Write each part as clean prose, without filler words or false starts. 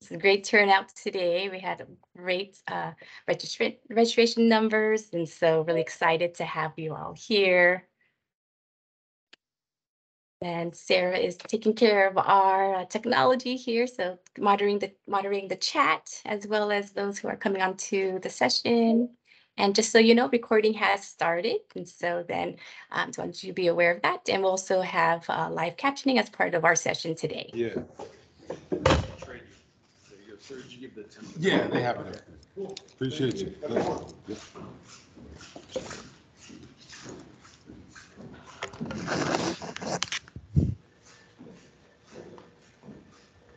It's a great turnout today. We had great registration numbers, and so really excited to have you all here. And Sarah is taking care of our technology here, so moderating the chat as well as those who are coming onto the session. And just so you know, recording has started, and so then just want you to be aware of that. And we'll also have live captioning as part of our session today. Yeah. Yeah, they have it. Cool. Appreciate you.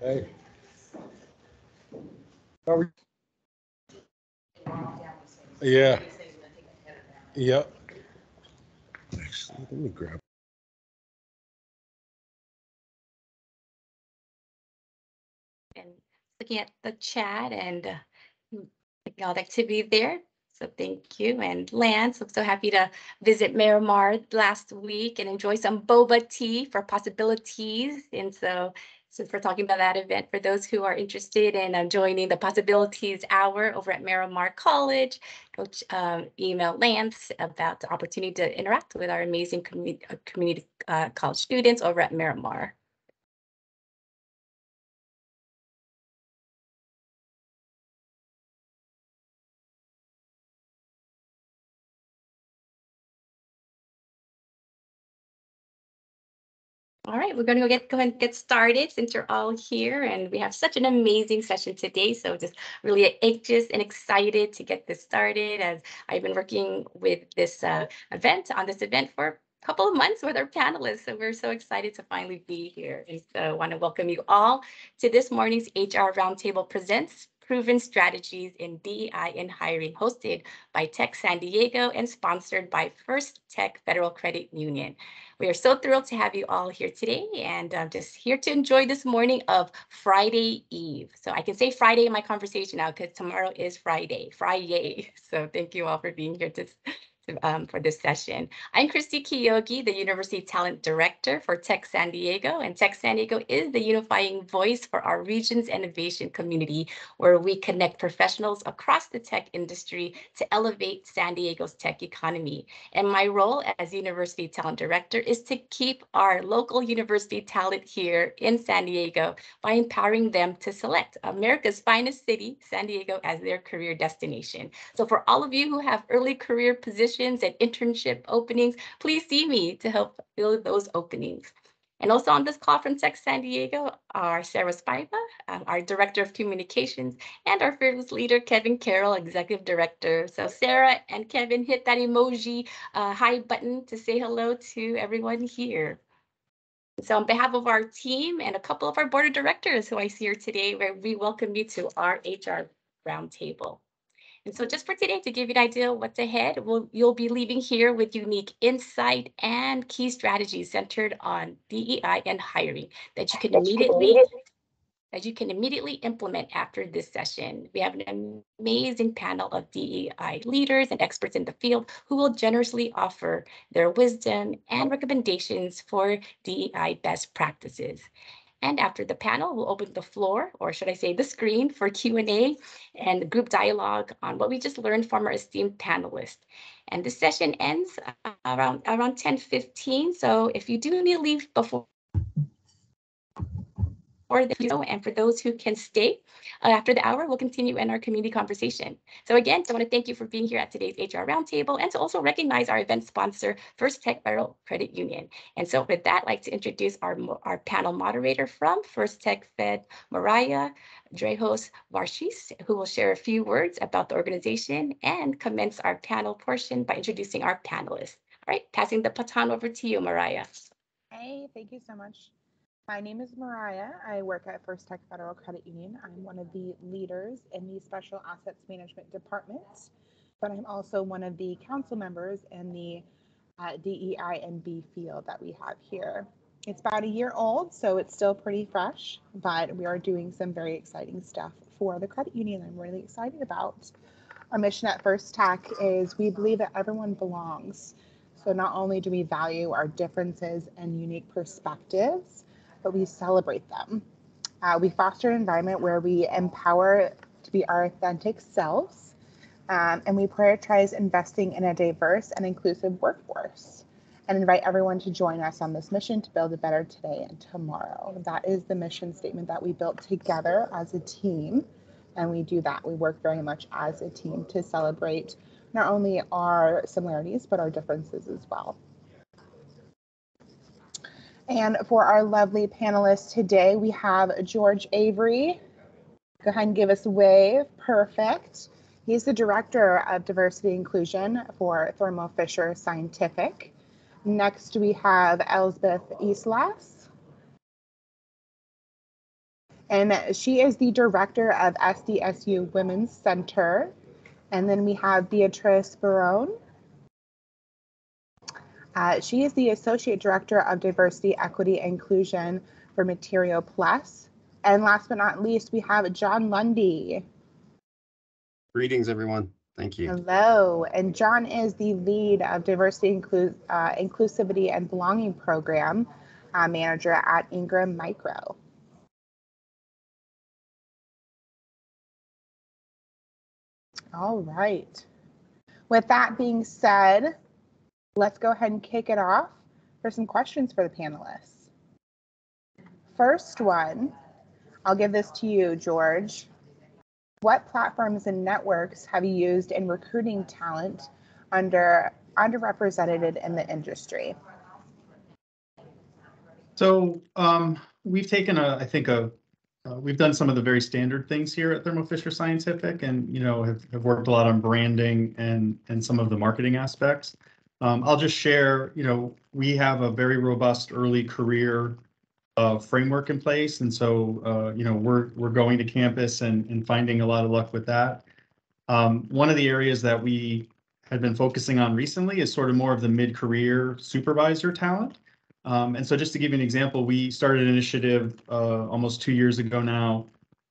Hey. How are you? Yeah. Yep. Actually, let me grab. And looking at the chat and all the activity there. So thank you. And Lance, I'm so happy to visit Miramar last week and enjoy some boba tea for possibilities. And so since we're talking about that event, for those who are interested in joining the Possibilities Hour over at Miramar College, go email Lance about the opportunity to interact with our amazing community college students over at Miramar. All right, we're going to go ahead and get started since you're all here, and we have such an amazing session today. So just really anxious and excited to get this started, as I've been working with this event for a couple of months with our panelists. So we're so excited to finally be here. And so I want to welcome you all to this morning's HR Roundtable Presents Proven Strategies in DEI and Hiring, hosted by Tech San Diego and sponsored by First Tech Federal Credit Union. We are so thrilled to have you all here today, and just here to enjoy this morning of Friday Eve. So I can say Friday in my conversation now because tomorrow is Friday. So thank you all for being here for this session. I'm Christy Kiyogi, the University Talent Director for Tech San Diego, and Tech San Diego is the unifying voice for our region's innovation community, where we connect professionals across the tech industry to elevate San Diego's tech economy. And my role as University Talent Director is to keep our local university talent here in San Diego by empowering them to select America's finest city, San Diego, as their career destination. So for all of you who have early career positions and internship openings, please see me to help fill those openings. And also on this call from Tech San Diego are Sarah Spaiva, our Director of Communications, and our fearless leader, Kevin Carroll, Executive Director. So Sarah and Kevin, hit that emoji hi button to say hello to everyone here. So on behalf of our team and a couple of our board of directors who I see here today, we welcome you to our HR Roundtable. And so just for today, to give you an idea of what's ahead, you'll be leaving here with unique insight and key strategies centered on DEI and hiring that you can immediately implement after this session. We have an amazing panel of DEI leaders and experts in the field who will generously offer their wisdom and recommendations for DEI best practices. And after the panel, we'll open the floor, or should I say the screen, for Q&A and group dialogue on what we just learned from our esteemed panelists. And this session ends around 10:15. So if you do need to leave before and for those who can stay after the hour, we'll continue in our community conversation. So again, I want to thank you for being here at today's HR Roundtable, and to also recognize our event sponsor, First Tech Federal Credit Union. And so with that, I'd like to introduce our panel moderator from First Tech Fed, Mariah Drejos Varshis, who will share a few words about the organization and commence our panel portion by introducing our panelists. All right, passing the baton over to you, Mariah. Hey, thank you so much. My name is Mariah. I work at First Tech Federal Credit Union. I'm one of the leaders in the Special Assets Management Department, but I'm also one of the council members in the DEI and B field that we have here. It's about a year old, so it's still pretty fresh, but we are doing some very exciting stuff for the credit union I'm really excited about. Our mission at First Tech is we believe that everyone belongs. So not only do we value our differences and unique perspectives, but we celebrate them. We foster an environment where we empower to be our authentic selves, and we prioritize investing in a diverse and inclusive workforce and invite everyone to join us on this mission to build a better today and tomorrow. That is the mission statement that we built together as a team, and we do that. We work very much as a team to celebrate not only our similarities, but our differences as well. And for our lovely panelists today, we have George Avery. Go ahead and give us a wave. Perfect. He's the Director of Diversity Inclusion for Thermo Fisher Scientific. Next, we have Elspeth Islas. And she is the Director of SDSU Women's Center. And then we have Beatrice Barone. She is the Associate Director of Diversity, Equity, and Inclusion for Material Plus. And last but not least, we have John Lundy. Greetings, everyone. Thank you. Hello. And John is the lead of Diversity, Inclusivity, and Belonging Program Manager at Ingram Micro. All right. With that being said, let's go ahead and kick it off for some questions for the panelists. First one, I'll give this to you, George. What platforms and networks have you used in recruiting talent underrepresented in the industry? So we've taken we've done some of the very standard things here at Thermo Fisher Scientific, and have worked a lot on branding and some of the marketing aspects. I'll just share, we have a very robust early career framework in place, and so we're going to campus and finding a lot of luck with that. One of the areas that we had been focusing on recently is sort of more of the mid-career supervisor talent. And so just to give you an example, we started an initiative almost 2 years ago now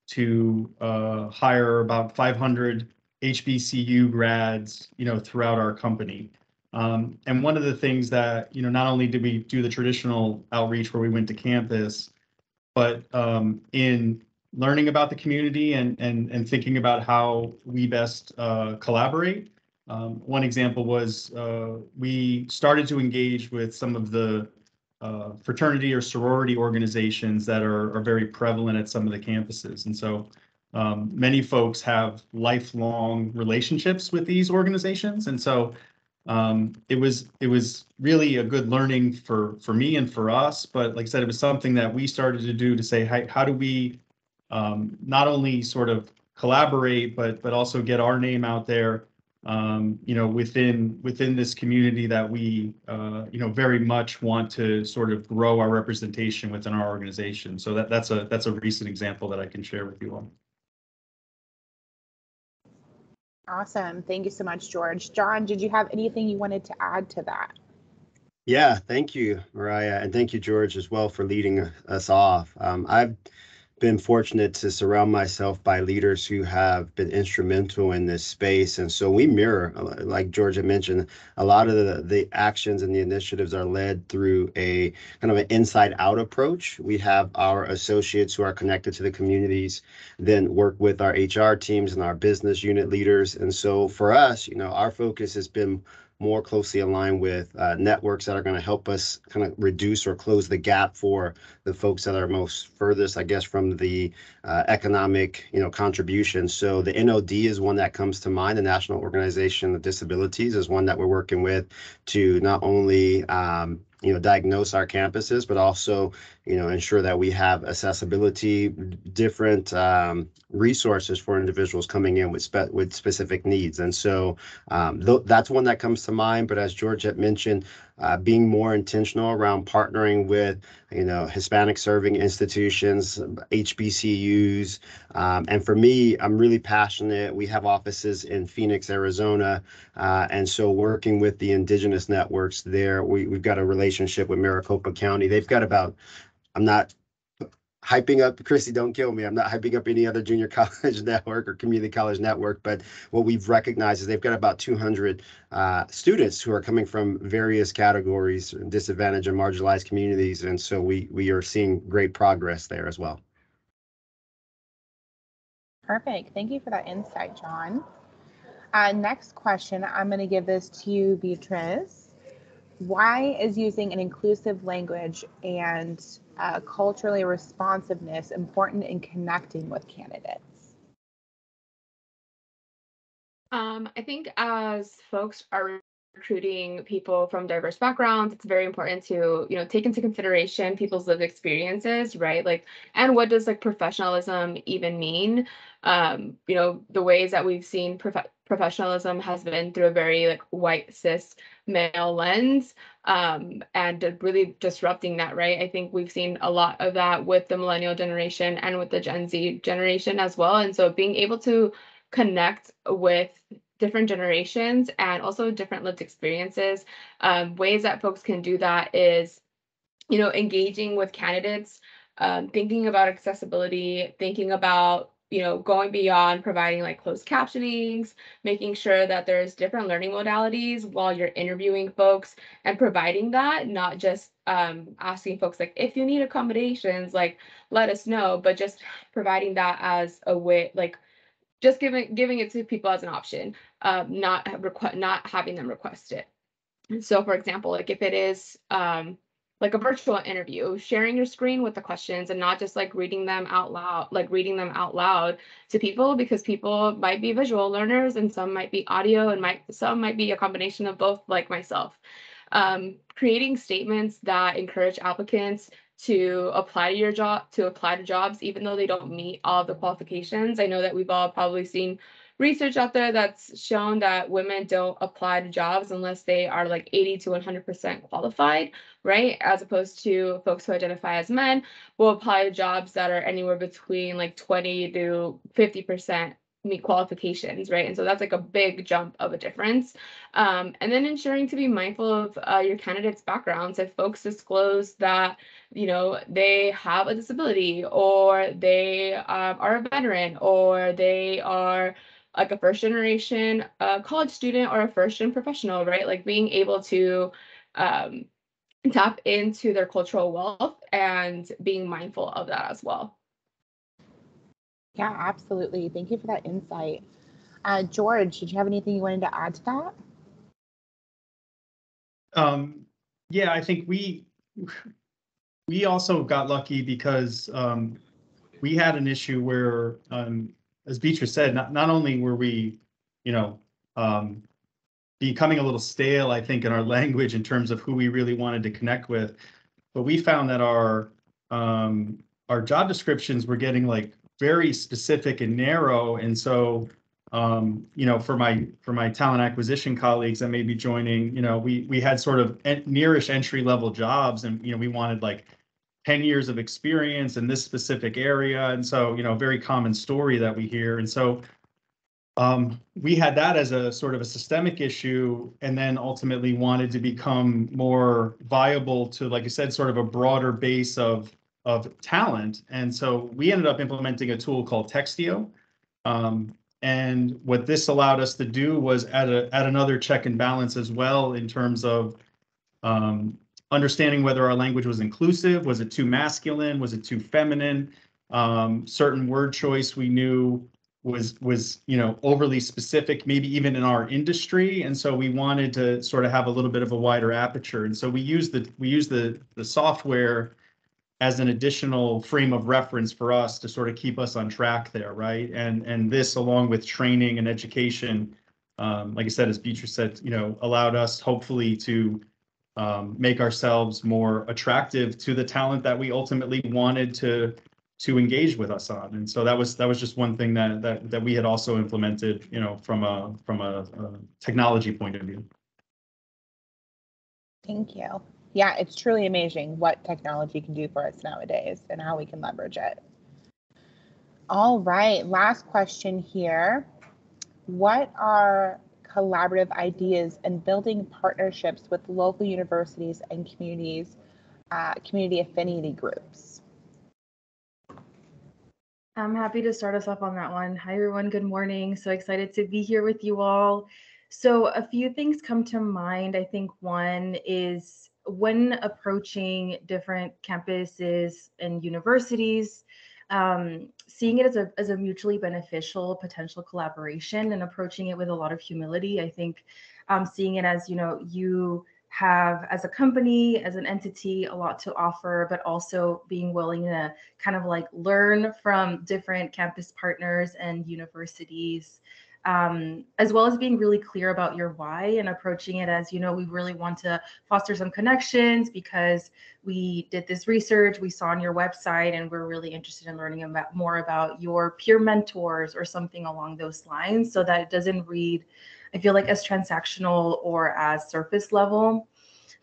to hire about 500 HBCU grads, throughout our company. And one of the things that, not only did we do the traditional outreach where we went to campus, but in learning about the community and thinking about how we best collaborate. One example was we started to engage with some of the fraternity or sorority organizations that are very prevalent at some of the campuses. And so many folks have lifelong relationships with these organizations. And so it was really a good learning for me and for us. But like I said, it was something that we started to do to say, how do we not only sort of collaborate, but also get our name out there, within this community that we, very much want to sort of grow our representation within our organization. So that's a recent example that I can share with you all. Awesome. Thank you so much, George. John, did you have anything you wanted to add to that? Yeah, thank you, Mariah, and thank you, George, as well, for leading us off. I've been fortunate to surround myself by leaders who have been instrumental in this space. And so we mirror, like George had mentioned, a lot of the actions and the initiatives are led through a kind of an inside out approach. We have our associates who are connected to the communities, then work with our HR teams and our business unit leaders. And so for us, our focus has been more closely aligned with networks that are going to help us kind of reduce or close the gap for the folks that are most furthest, I guess, from the economic, contribution. So the NOD is one that comes to mind. The National Organization of Disabilities is one that we're working with to not only diagnose our campuses, but also, ensure that we have accessibility, different resources for individuals coming in with specific needs. And so that's one that comes to mind. But as George had mentioned, being more intentional around partnering with, Hispanic serving institutions, HBCUs. And for me, I'm really passionate. We have offices in Phoenix, Arizona. And so working with the indigenous networks there, we've got a relationship with Maricopa County. They've got about, I'm not hyping up, Chrissy, don't kill me. I'm not hyping up any other junior college network or community college network, but what we've recognized is they've got about 200 students who are coming from various categories, disadvantaged and marginalized communities. And so we are seeing great progress there as well. Perfect. Thank you for that insight, John. Next question, I'm going to give this to you, Beatrice. Why is using an inclusive language and culturally responsiveness important in connecting with candidates? I think as folks are recruiting people from diverse backgrounds, it's very important to, take into consideration people's lived experiences, right? Like, and what does like professionalism even mean? The ways that we've seen professionalism has been through a very like white cis male lens, and really disrupting that, right? I think we've seen a lot of that with the millennial generation and with the Gen Z generation as well. And so being able to connect with different generations and also different lived experiences. Ways that folks can do that is, engaging with candidates, thinking about accessibility, thinking about, going beyond providing like closed captionings, making sure that there's different learning modalities while you're interviewing folks and providing that, not just asking folks like, if you need accommodations, like let us know, but just providing that as a way, like just giving it to people as an option, not having them request it. So for example, like if it is like a virtual interview, sharing your screen with the questions and not just like reading them out loud to people, because people might be visual learners and some might be audio and some might be a combination of both, like myself. Creating statements that encourage applicants to apply to jobs, even though they don't meet all of the qualifications. I know that we've all probably seen research out there that's shown that women don't apply to jobs unless they are like 80 to 100% qualified, right? As opposed to folks who identify as men will apply to jobs that are anywhere between like 20 to 50% meet qualifications, right? And so that's like a big jump of a difference. And then ensuring to be mindful of your candidates' backgrounds. If folks disclose that, they have a disability, or they are a veteran, or they are like a first generation college student or a first gen professional, right? Like being able to tap into their cultural wealth and being mindful of that as well. Yeah, absolutely. Thank you for that insight. George, did you have anything you wanted to add to that? Yeah, I think we also got lucky because we had an issue where, as Beatrice said, not only were we, becoming a little stale, I think, in our language in terms of who we really wanted to connect with, but we found that our job descriptions were getting like very specific and narrow. And so, for my talent acquisition colleagues that may be joining, we had sort of nearish entry level jobs, and we wanted like 10 years of experience in this specific area. And so, very common story that we hear. And so we had that as a sort of a systemic issue, and then ultimately wanted to become more viable to, like I said, sort of a broader base of talent. And so we ended up implementing a tool called Textio. And what this allowed us to do was add another check and balance as well, in terms of understanding whether our language was inclusive. Was it too masculine? Was it too feminine? Certain word choice we knew was overly specific, maybe even in our industry. And so we wanted to sort of have a little bit of a wider aperture. And so we use the software as an additional frame of reference for us to sort of keep us on track there, right? And this, along with training and education, like I said, as Beatrice said, allowed us hopefully to make ourselves more attractive to the talent that we ultimately wanted to engage with us on. And so that was just one thing that we had also implemented, from a technology point of view. Thank you. Yeah, it's truly amazing what technology can do for us nowadays and how we can leverage it. All right, last question here. What are collaborative ideas in building partnerships with local universities and communities, community affinity groups? I'm happy to start us off on that one. Hi, everyone. Good morning. So excited to be here with you all. So a few things come to mind. I think one is when approaching different campuses and universities, seeing it as a mutually beneficial potential collaboration and approaching it with a lot of humility. I think seeing it as, you have as a company, as an entity, a lot to offer, but also being willing to kind of like learn from different campus partners and universities, as well as being really clear about your why and approaching it as, we really want to foster some connections because we did this research we saw on your website and we're really interested in learning about more about your peer mentors or something along those lines, so that it doesn't read, I feel like, as transactional or as surface level.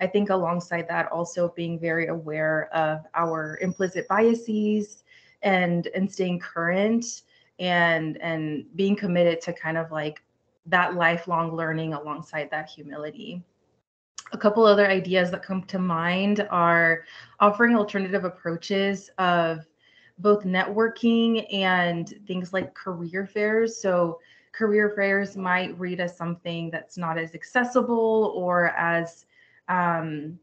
I think alongside that, also being very aware of our implicit biases and staying current and being committed to kind of like that lifelong learning alongside that humility. A couple other ideas that come to mind are offering alternative approaches of both networking and things like career fairs. So career fairs might read as something that's not as accessible or as kind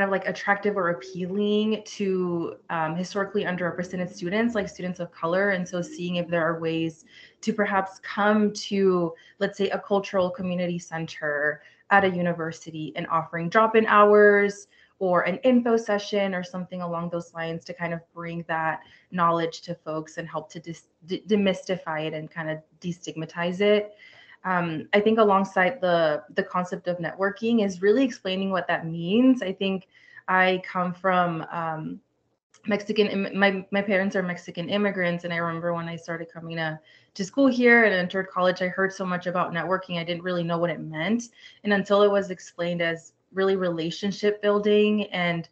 of like attractive or appealing to historically underrepresented students, like students of color. And so seeing if there are ways to perhaps come to, let's say, a cultural community center at a university and offering drop-in hours or an info session or something along those lines to kind of bring that knowledge to folks and help to demystify it and kind of destigmatize it. I think alongside the concept of networking is really explaining what that means. I think I come from Mexican, my parents are Mexican immigrants. And I remember when I started coming to school here and entered college, I heard so much about networking. I didn't really know what it meant. And until it was explained as really relationship building and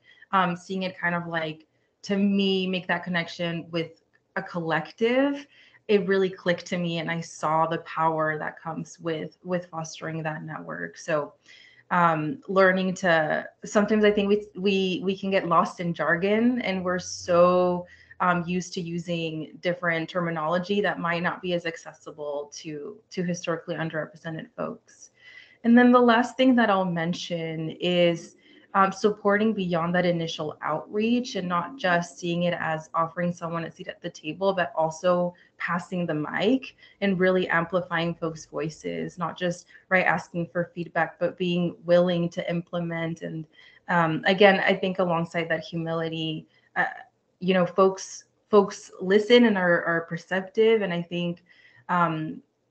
seeing it kind of like, to me, make that connection with a collective, it really clicked to me and I saw the power that comes with fostering that network. So learning to, sometimes I think we can get lost in jargon and we're so used to using different terminology that might not be as accessible to historically underrepresented folks. And then the last thing that I'll mention is supporting beyond that initial outreach and not just seeing it as offering someone a seat at the table, but also passing the mic and really amplifying folks' voices, not just asking for feedback, but being willing to implement. And again, I think alongside that humility, folks listen and are perceptive. And I think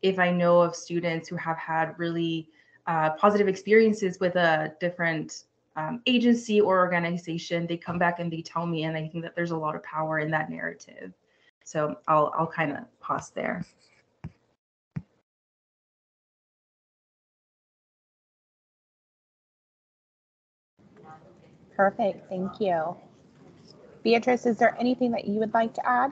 if I know of students who have had really positive experiences with a different agency or organization, they come back and they tell me, and I think that there's a lot of power in that narrative. So I'll kind of pause there. Perfect, thank you. Beatrice, is there anything that you would like to add?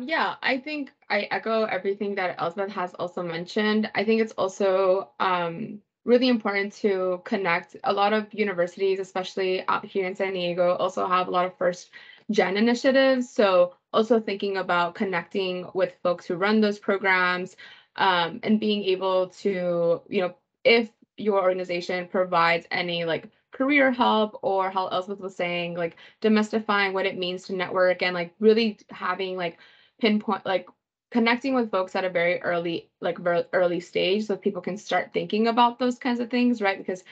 Yeah, I think I echo everything that Elspeth has also mentioned. I think it's also really important to connect. A lot of universities, especially out here in San Diego, also have a lot of first gen initiatives. So also thinking about connecting with folks who run those programs and being able to, if your organization provides any like career help or how Elspeth was saying, like demystifying what it means to network and like really having like pinpoint, like connecting with folks at a very early stage so people can start thinking about those kinds of things, right? Because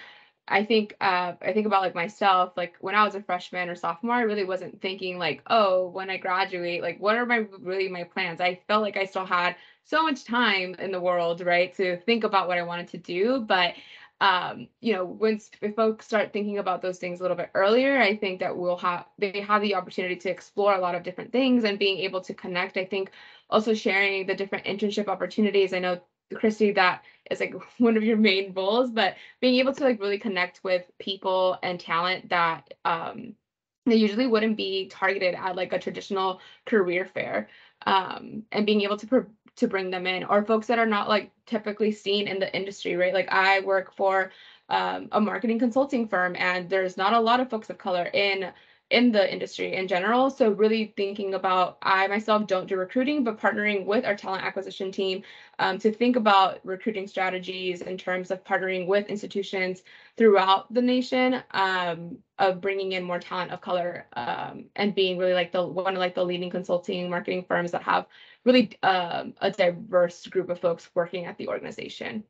I think about like myself, like when I was a freshman or sophomore, I really wasn't thinking like, oh, when I graduate, like what are my plans? I felt like I still had so much time in the world, right, to think about what I wanted to do. But if folks start thinking about those things a little bit earlier, I think that they have the opportunity to explore a lot of different things and being able to connect. I think also sharing the different internship opportunities. I know, Christy, that is like one of your main goals, but being able to like really connect with people and talent that they usually wouldn't be targeted at like a traditional career fair, and being able to bring them in, or folks that are not like typically seen in the industry, right? Like I work for a marketing consulting firm, and there's not a lot of folks of color in in the industry in general. So really thinking about, I myself don't do recruiting, but partnering with our talent acquisition team to think about recruiting strategies in terms of partnering with institutions throughout the nation, of bringing in more talent of color, and being really like one of like the leading consulting marketing firms that have really a diverse group of folks working at the organization.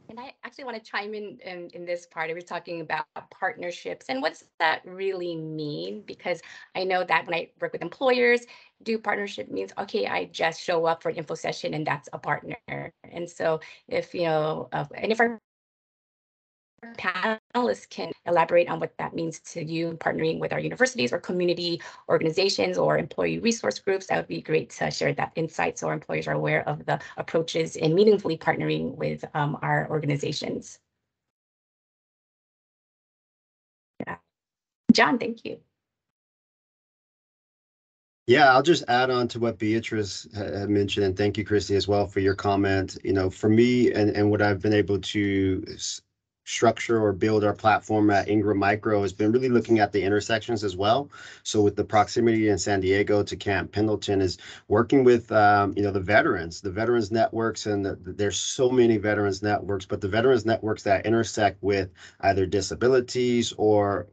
And I actually want to chime in this part. I was talking about partnerships and what's that really mean? Because I know that when I work with employers, do partnership means, okay, I just show up for an info session and that's a partner. And so if, and if our panelists can elaborate on what that means to you partnering with our universities or community organizations or employee resource groups, that would be great to share that insight so our employers are aware of the approaches in meaningfully partnering with our organizations. Yeah. John, thank you. Yeah, I'll just add on to what Beatrice had mentioned, and thank you, Christy, as well for your comment. For me and what I've been able to structure or build our platform at Ingram Micro has been really looking at the intersections as well. So with the proximity in San Diego to Camp Pendleton is working with, the veterans networks, and there's so many veterans networks, but the veterans networks that intersect with either disabilities or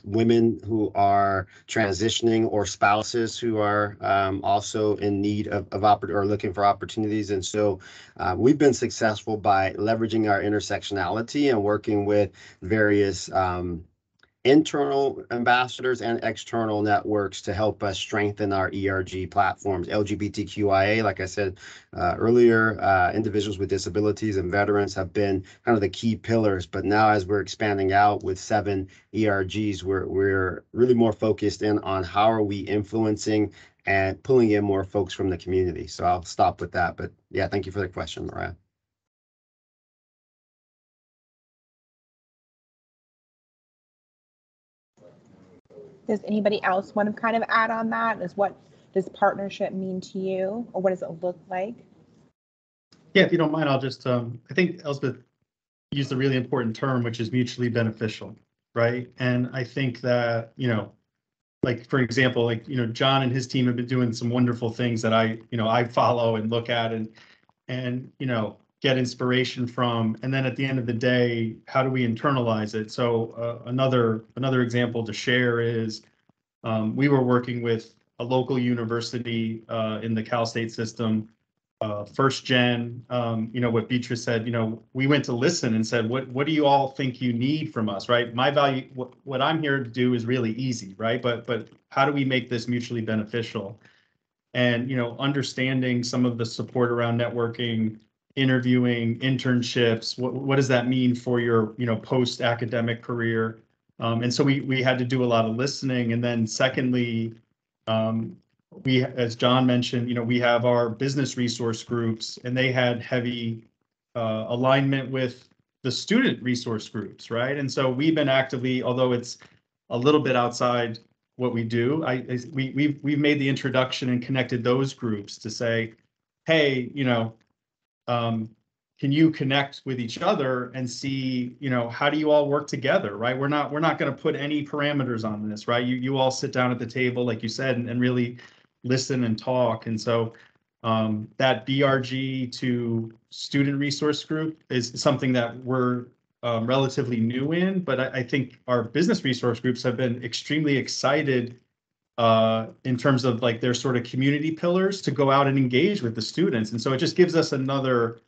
women who are transitioning or spouses who are also in need of or looking for opportunities. And so we've been successful by leveraging our intersectionality and working with various internal ambassadors and external networks to help us strengthen our ERG platforms. LGBTQIA, like I said earlier, individuals with disabilities and veterans have been kind of the key pillars. But now as we're expanding out with 7 ERGs, we're really more focused in on how are we influencing and pulling in more folks from the community. So I'll stop with that. But yeah, thank you for the question, Mariah. Does anybody else want to kind of add on that? What does partnership mean to you, or what does it look like? Yeah, if you don't mind, I'll just, I think Elspeth used a really important term, which is mutually beneficial, right? And I think that, like, for example, like, John and his team have been doing some wonderful things that I follow and look at and get inspiration from. And then at the end of the day, how do we internalize it? So another example to share is we were working with a local university in the Cal State system, first gen, what Beatrice said, we went to listen and said, what do you all think you need from us, right? My value, what I'm here to do is really easy, right? But how do we make this mutually beneficial? And, understanding some of the support around networking, interviewing, internships, what does that mean for your, post-academic career? And so we had to do a lot of listening. And then secondly, we, as John mentioned, we have our business resource groups, and they had heavy alignment with the student resource groups, right? And so we've been actively, although it's a little bit outside what we do, we've made the introduction and connected those groups to say, hey, can you connect with each other and see, how do you all work together, right? We're not going to put any parameters on this, right? You all sit down at the table, like you said, and really listen and talk. And so that BRG to student resource group is something that we're relatively new in, but I think our business resource groups have been extremely excited in terms of like their sort of community pillars to go out and engage with the students. And so it just gives us another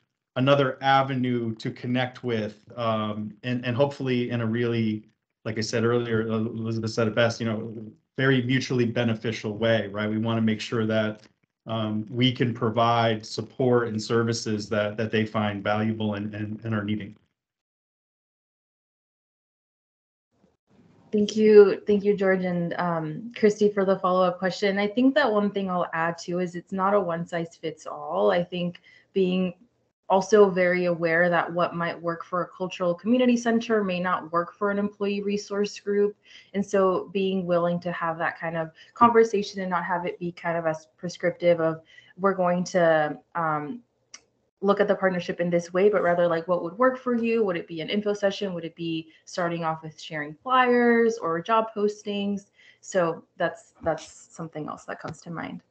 avenue to connect with, and hopefully in a really, like I said earlier, Elizabeth said it best, very mutually beneficial way, right? We want to make sure that we can provide support and services that they find valuable and are needing. Thank you, George and Christy, for the follow-up question. I think that one thing I'll add too is it's not a one-size-fits-all. I think being also very aware that what might work for a cultural community center may not work for an employee resource group. And so being willing to have that kind of conversation and not have it be kind of as prescriptive of we're going to look at the partnership in this way, but rather like what would work for you. Would it be an info session? Would it be starting off with sharing flyers or job postings? So that's something else that comes to mind.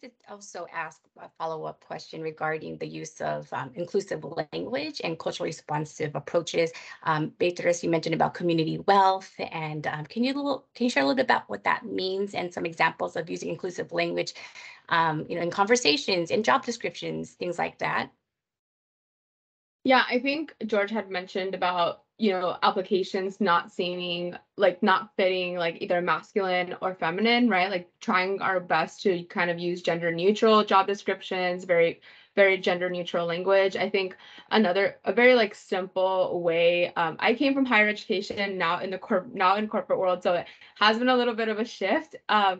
To also ask a follow-up question regarding the use of inclusive language and culturally responsive approaches. Beatriz, you mentioned about community wealth, and can you share a little bit about what that means and some examples of using inclusive language, in conversations, in job descriptions, things like that? Yeah, I think George had mentioned about, applications not seeming like not fitting like either masculine or feminine, right? Like trying our best to kind of use gender neutral job descriptions, very, very gender neutral language. I think a very like simple way, I came from higher education, now in corporate world, so it has been a little bit of a shift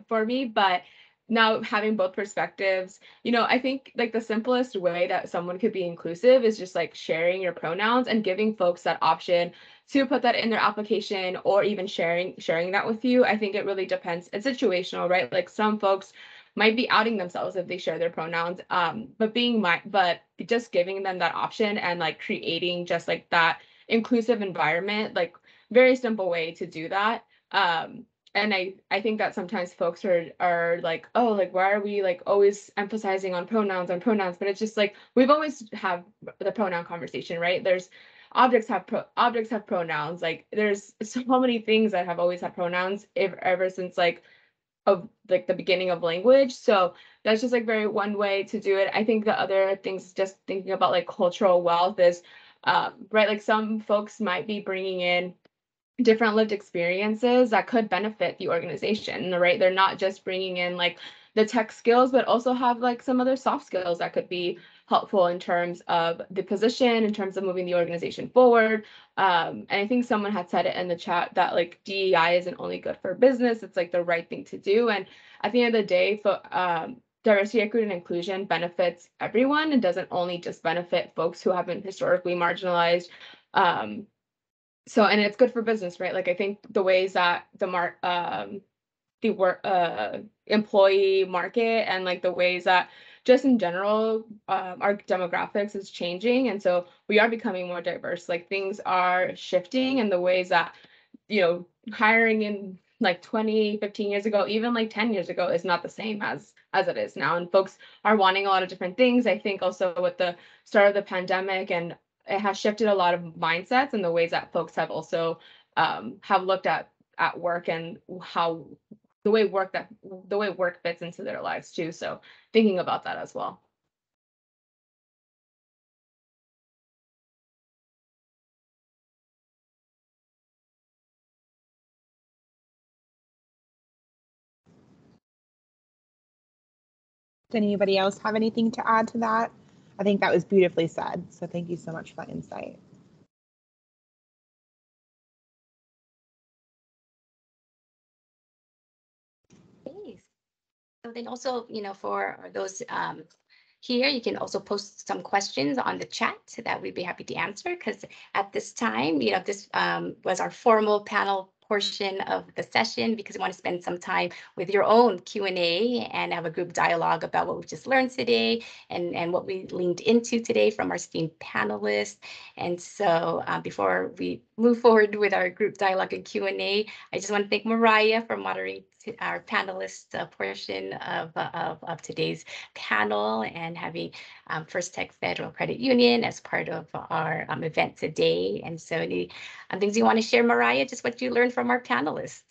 for me, but now having both perspectives, I think like the simplest way that someone could be inclusive is just like sharing your pronouns and giving folks that option to put that in their application, or even sharing that with you. I think it really depends. It's situational, right? Like some folks might be outing themselves if they share their pronouns, but just giving them that option and like creating just like that inclusive environment, like very simple way to do that. And I think that sometimes folks are like, oh, like why are we like always emphasizing on pronouns, but it's just like we've always have the pronoun conversation, right? There's objects have pronouns. Like there's so many things that have always had pronouns ever since like of like the beginning of language. So that's just like very one way to do it. I think the other things, just thinking about like cultural wealth, is right, like some folks might be bringing in different lived experiences that could benefit the organization, right? They're not just bringing in like the tech skills, but also have like some other soft skills that could be helpful in terms of the position, in terms of moving the organization forward. And I think someone had said it in the chat that like DEI isn't only good for business, it's like the right thing to do. And at the end of the day, diversity, equity, and inclusion benefits everyone. It doesn't only just benefit folks who have been historically marginalized. So, and it's good for business, right? Like I think the ways that the employee market, and like the ways that just in general our demographics is changing, and so we are becoming more diverse. Like things are shifting, and the ways that hiring in like 15 years ago, even like 10 years ago, is not the same as it is now, and folks are wanting a lot of different things. I think also with the start of the pandemic, and it has shifted a lot of mindsets and the ways that folks have also have looked at work, and how the way work fits into their lives too. So thinking about that as well. Does anybody else have anything to add to that? I think that was beautifully said. So thank you so much for that insight. Thanks. So then also, for those here, you can also post some questions on the chat that we'd be happy to answer, because at this time, this was our formal panel portion of the session, because we want to spend some time with your own Q&A and have a group dialogue about what we've just learned today, and what we leaned into today from our esteemed panelists. And so before we move forward with our group dialogue and Q&A, I just want to thank Mariah for moderating our panelist portion of today's panel, and having First Tech Federal Credit Union as part of our event today. And so any things you want to share, Mariah, just what you learned from our panelists?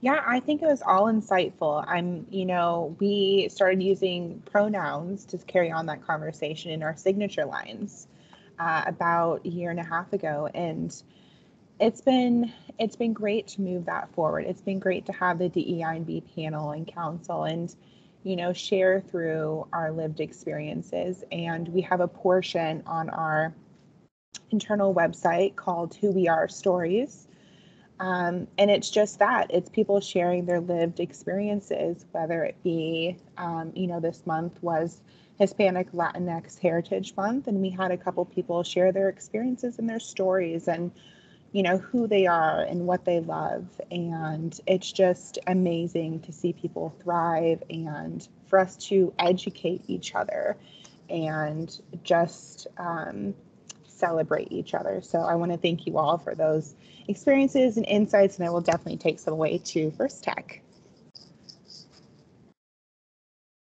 Yeah, I think it was all insightful. We started using pronouns to carry on that conversation in our signature lines about a year and a half ago, and it's been great to move that forward. It's been great to have the DEI&B panel and council, and share through our lived experiences. And we have a portion on our internal website called Who We Are Stories. And it's just that, it's people sharing their lived experiences, whether it be, this month was Hispanic Latinx Heritage Month, and we had a couple people share their experiences and their stories. And, who they are and what they love. And it's just amazing to see people thrive and for us to educate each other and just celebrate each other. So I want to thank you all for those experiences and insights, and I will definitely take some away to First Tech.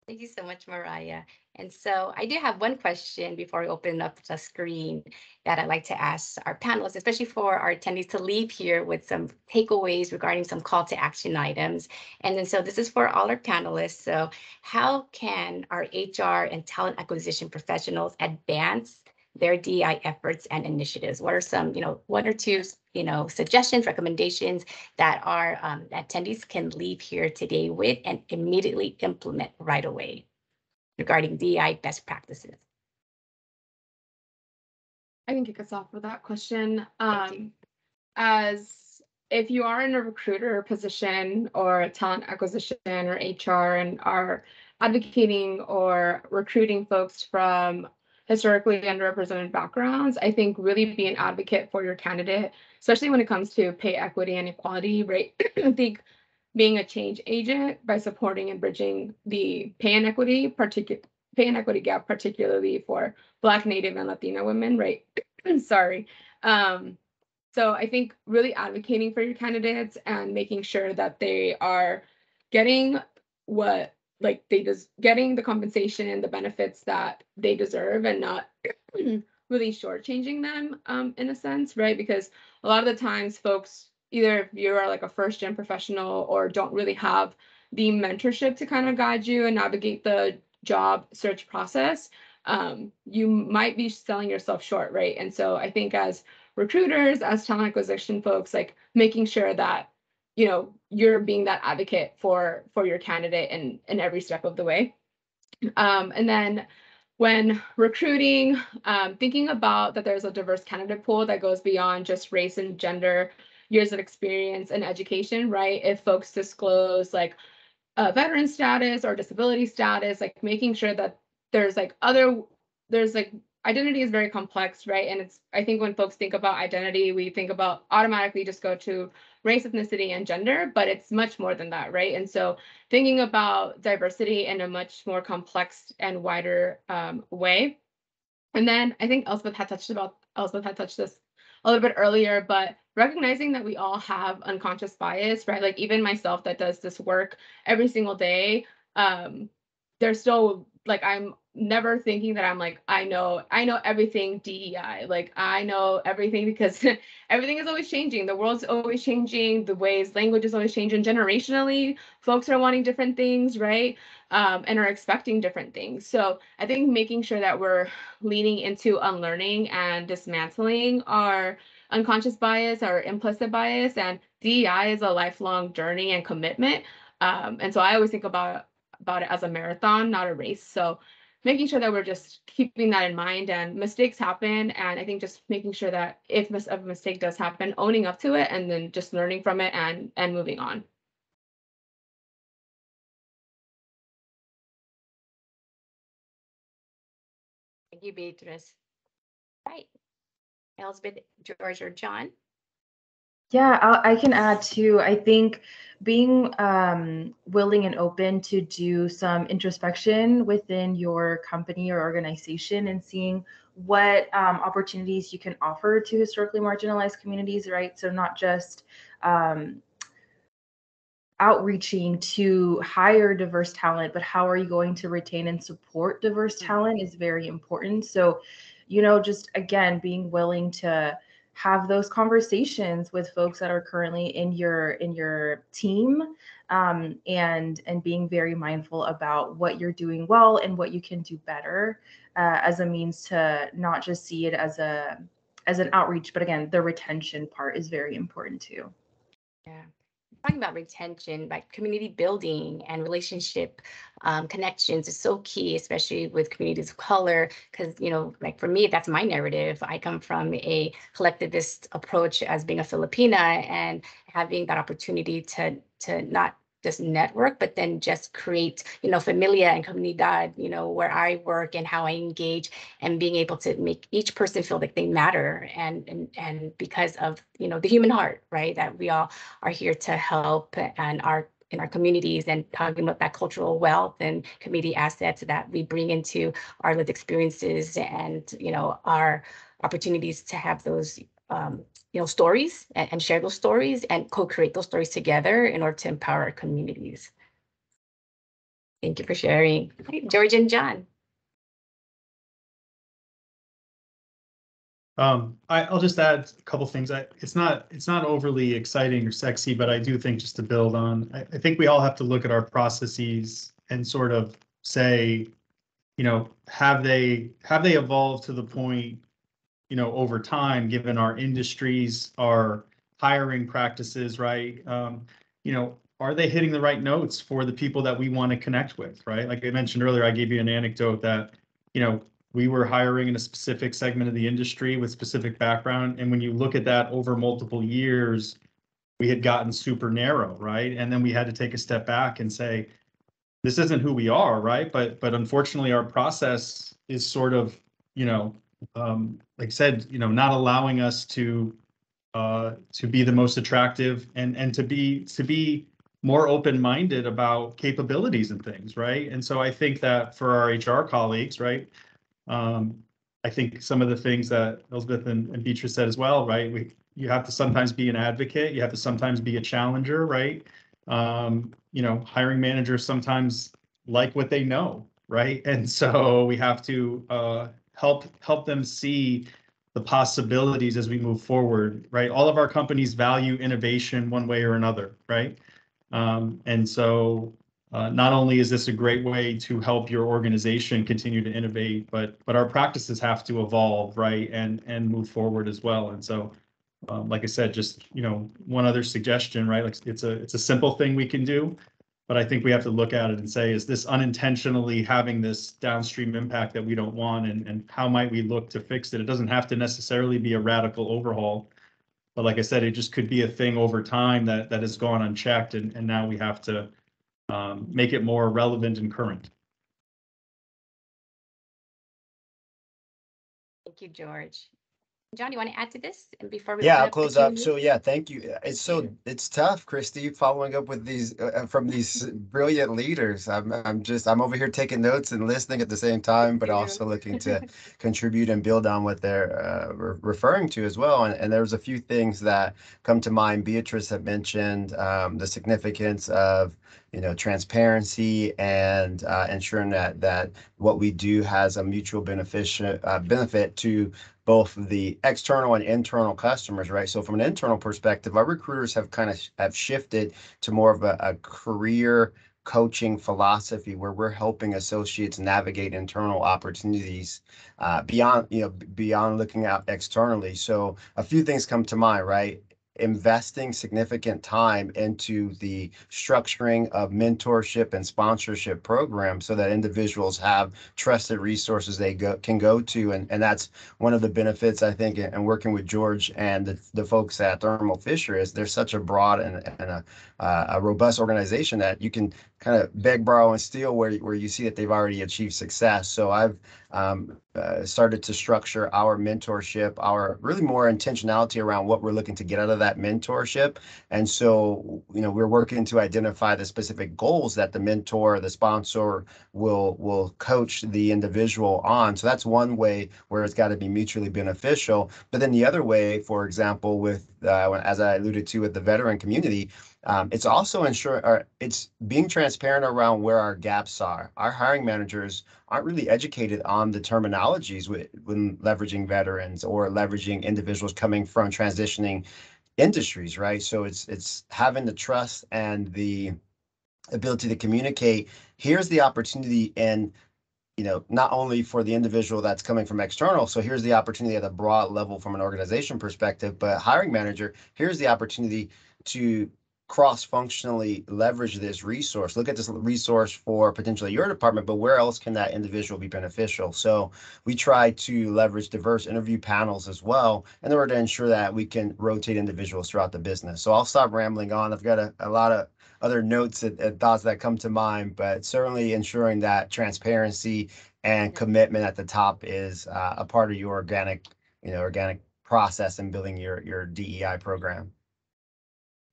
Thank you so much, Mariah. And so I do have one question before we open up the screen that I'd like to ask our panelists, especially for our attendees, to leave here with some takeaways regarding some call to action items. And then so this is for all our panelists. So how can our HR and talent acquisition professionals advance their DEI efforts and initiatives? What are some, one or two, suggestions, recommendations that our attendees can leave here today with and immediately implement right away regarding DEI best practices? I can kick us off with that question. As if you are in a recruiter position or a talent acquisition or HR and are advocating or recruiting folks from historically underrepresented backgrounds, I think really be an advocate for your candidate, especially when it comes to pay equity and equality, right? I think being a change agent by supporting and bridging the pay inequity gap, particularly for Black, Native, and Latina women, right? Sorry. So I think really advocating for your candidates and making sure that they are getting getting the compensation and the benefits that they deserve and not really shortchanging them in a sense, right? Because a lot of the times folks, either if you are like a first gen professional or don't really have the mentorship to kind of guide you and navigate the job search process, you might be selling yourself short, right? And so I think as recruiters, as talent acquisition folks, like making sure that you're being that advocate for your candidate in every step of the way. And then when recruiting, thinking about that there's a diverse candidate pool that goes beyond just race and gender, years of experience and education, right? If folks disclose like veteran status or disability status, like making sure that there's identity is very complex, right? And I think when folks think about identity, we think about automatically just go to race, ethnicity, and gender, but it's much more than that, right? And so thinking about diversity in a much more complex and wider way. And then I think Elspeth had touched this a little bit earlier, but recognizing that we all have unconscious bias, right? Like even myself that does this work every single day, there's still like, I'm never thinking that I'm like, I know everything DEI, like I know everything, because everything is always changing. The world's always changing. The ways language is always changing. Generationally, folks are wanting different things, right? And are expecting different things. So I think making sure that we're leaning into unlearning and dismantling our unconscious bias, our implicit bias, and DEI is a lifelong journey and commitment. And so I always think about it as a marathon, not a race. So making sure that we're just keeping that in mind, and mistakes happen. And I think just making sure that if a mistake does happen, owning up to it and then just learning from it and moving on. Thank you, Beatrice. Right. Elspeth, George, or John? Yeah, I can add too. I think being willing and open to do some introspection within your company or organization and seeing what opportunities you can offer to historically marginalized communities, right? So not just outreaching to hire diverse talent, but how are you going to retain and support diverse talent is very important. So, just again, being willing to have those conversations with folks that are currently in your team, and being very mindful about what you're doing well and what you can do better, as a means to not just see it as an outreach, but again, the retention part is very important too. Yeah. Talking about retention, like community building and relationship connections is so key, especially with communities of color, because, like for me, that's my narrative. I come from a collectivist approach as being a Filipina, and having that opportunity to not just network, but then just create, familia and comunidad, where I work and how I engage, and being able to make each person feel like they matter. And because of, the human heart, right? That we all are here to help and in our communities, and talking about that cultural wealth and community assets that we bring into our lived experiences, and, our opportunities to have those, stories, and share those stories and co-create those stories together in order to empower our communities. Thank you for sharing. Hi, George and John. I'll just add a couple things. It's not overly exciting or sexy, but I do think, just to build on, I think we all have to look at our processes and sort of say, have they evolved to the point, over time, given our industries, our hiring practices, right? Are they hitting the right notes for the people that we want to connect with, right? Like I mentioned earlier, I gave you an anecdote that, we were hiring in a specific segment of the industry with specific background. And when you look at that over multiple years, we had gotten super narrow, right? And then we had to take a step back and say, this isn't who we are, right? But unfortunately, our process is sort of, like I said, not allowing us to be the most attractive, and to be more open-minded about capabilities and things, right? And so I think that for our HR colleagues, right, I think some of the things that Elizabeth and Beatrice said as well, right? You have to sometimes be an advocate. You have to sometimes be a challenger, right? Hiring managers sometimes like what they know, right? And so we have to help them see the possibilities as we move forward, right? All of our companies value innovation one way or another, right? And so not only is this a great way to help your organization continue to innovate, but our practices have to evolve, right, and move forward as well. And so, like I said, just one other suggestion, right? Like it's a simple thing we can do, but I think we have to look at it and say, is this unintentionally having this downstream impact that we don't want, and how might we look to fix it? It doesn't have to necessarily be a radical overhaul, but like I said, it just could be a thing over time that has gone unchecked, and now we have to make it more relevant and current. Thank you, George. John, you want to add to this? And before we I'll close up. So thank you. It's tough, Christy, following up with these from these brilliant leaders. I'm over here taking notes and listening at the same time, but also looking to contribute and build on what they're referring to as well. And there's a few things that come to mind. Beatrice had mentioned the significance of transparency and ensuring that what we do has a mutual benefit to both the external and internal customers, right? So from an internal perspective, our recruiters have shifted to more of a career coaching philosophy, where we're helping associates navigate internal opportunities beyond looking out externally. So a few things come to mind, right? Investing significant time into the structuring of mentorship and sponsorship programs so that individuals have trusted resources they can go to. And that's one of the benefits, I think, and working with George and the folks at Thermo Fisher, is there's such a broad and a robust organization that you can kind of beg, borrow, and steal where you see that they've already achieved success. So I've started to structure our mentorship, our really more intentionality around what we're looking to get out of that mentorship. And so, we're working to identify the specific goals that the mentor, the sponsor will coach the individual on. So that's one way where it's got to be mutually beneficial. But then the other way, for example, with as I alluded to with the veteran community, it's also it's being transparent around where our gaps are. Our hiring managers aren't really educated on the terminologies when leveraging veterans or leveraging individuals coming from transitioning industries, right? So it's having the trust and the ability to communicate. Here's the opportunity, and not only for the individual that's coming from external. So here's the opportunity at a broad level from an organization perspective, but hiring manager, here's the opportunity to cross-functionally leverage this resource. Look at this resource for potentially your department, but where else can that individual be beneficial? So we try to leverage diverse interview panels as well in order to ensure that we can rotate individuals throughout the business. So I'll stop rambling on. I've got a lot of other notes and thoughts that come to mind, but certainly ensuring that transparency and commitment at the top is a part of your organic process in building your DEI program.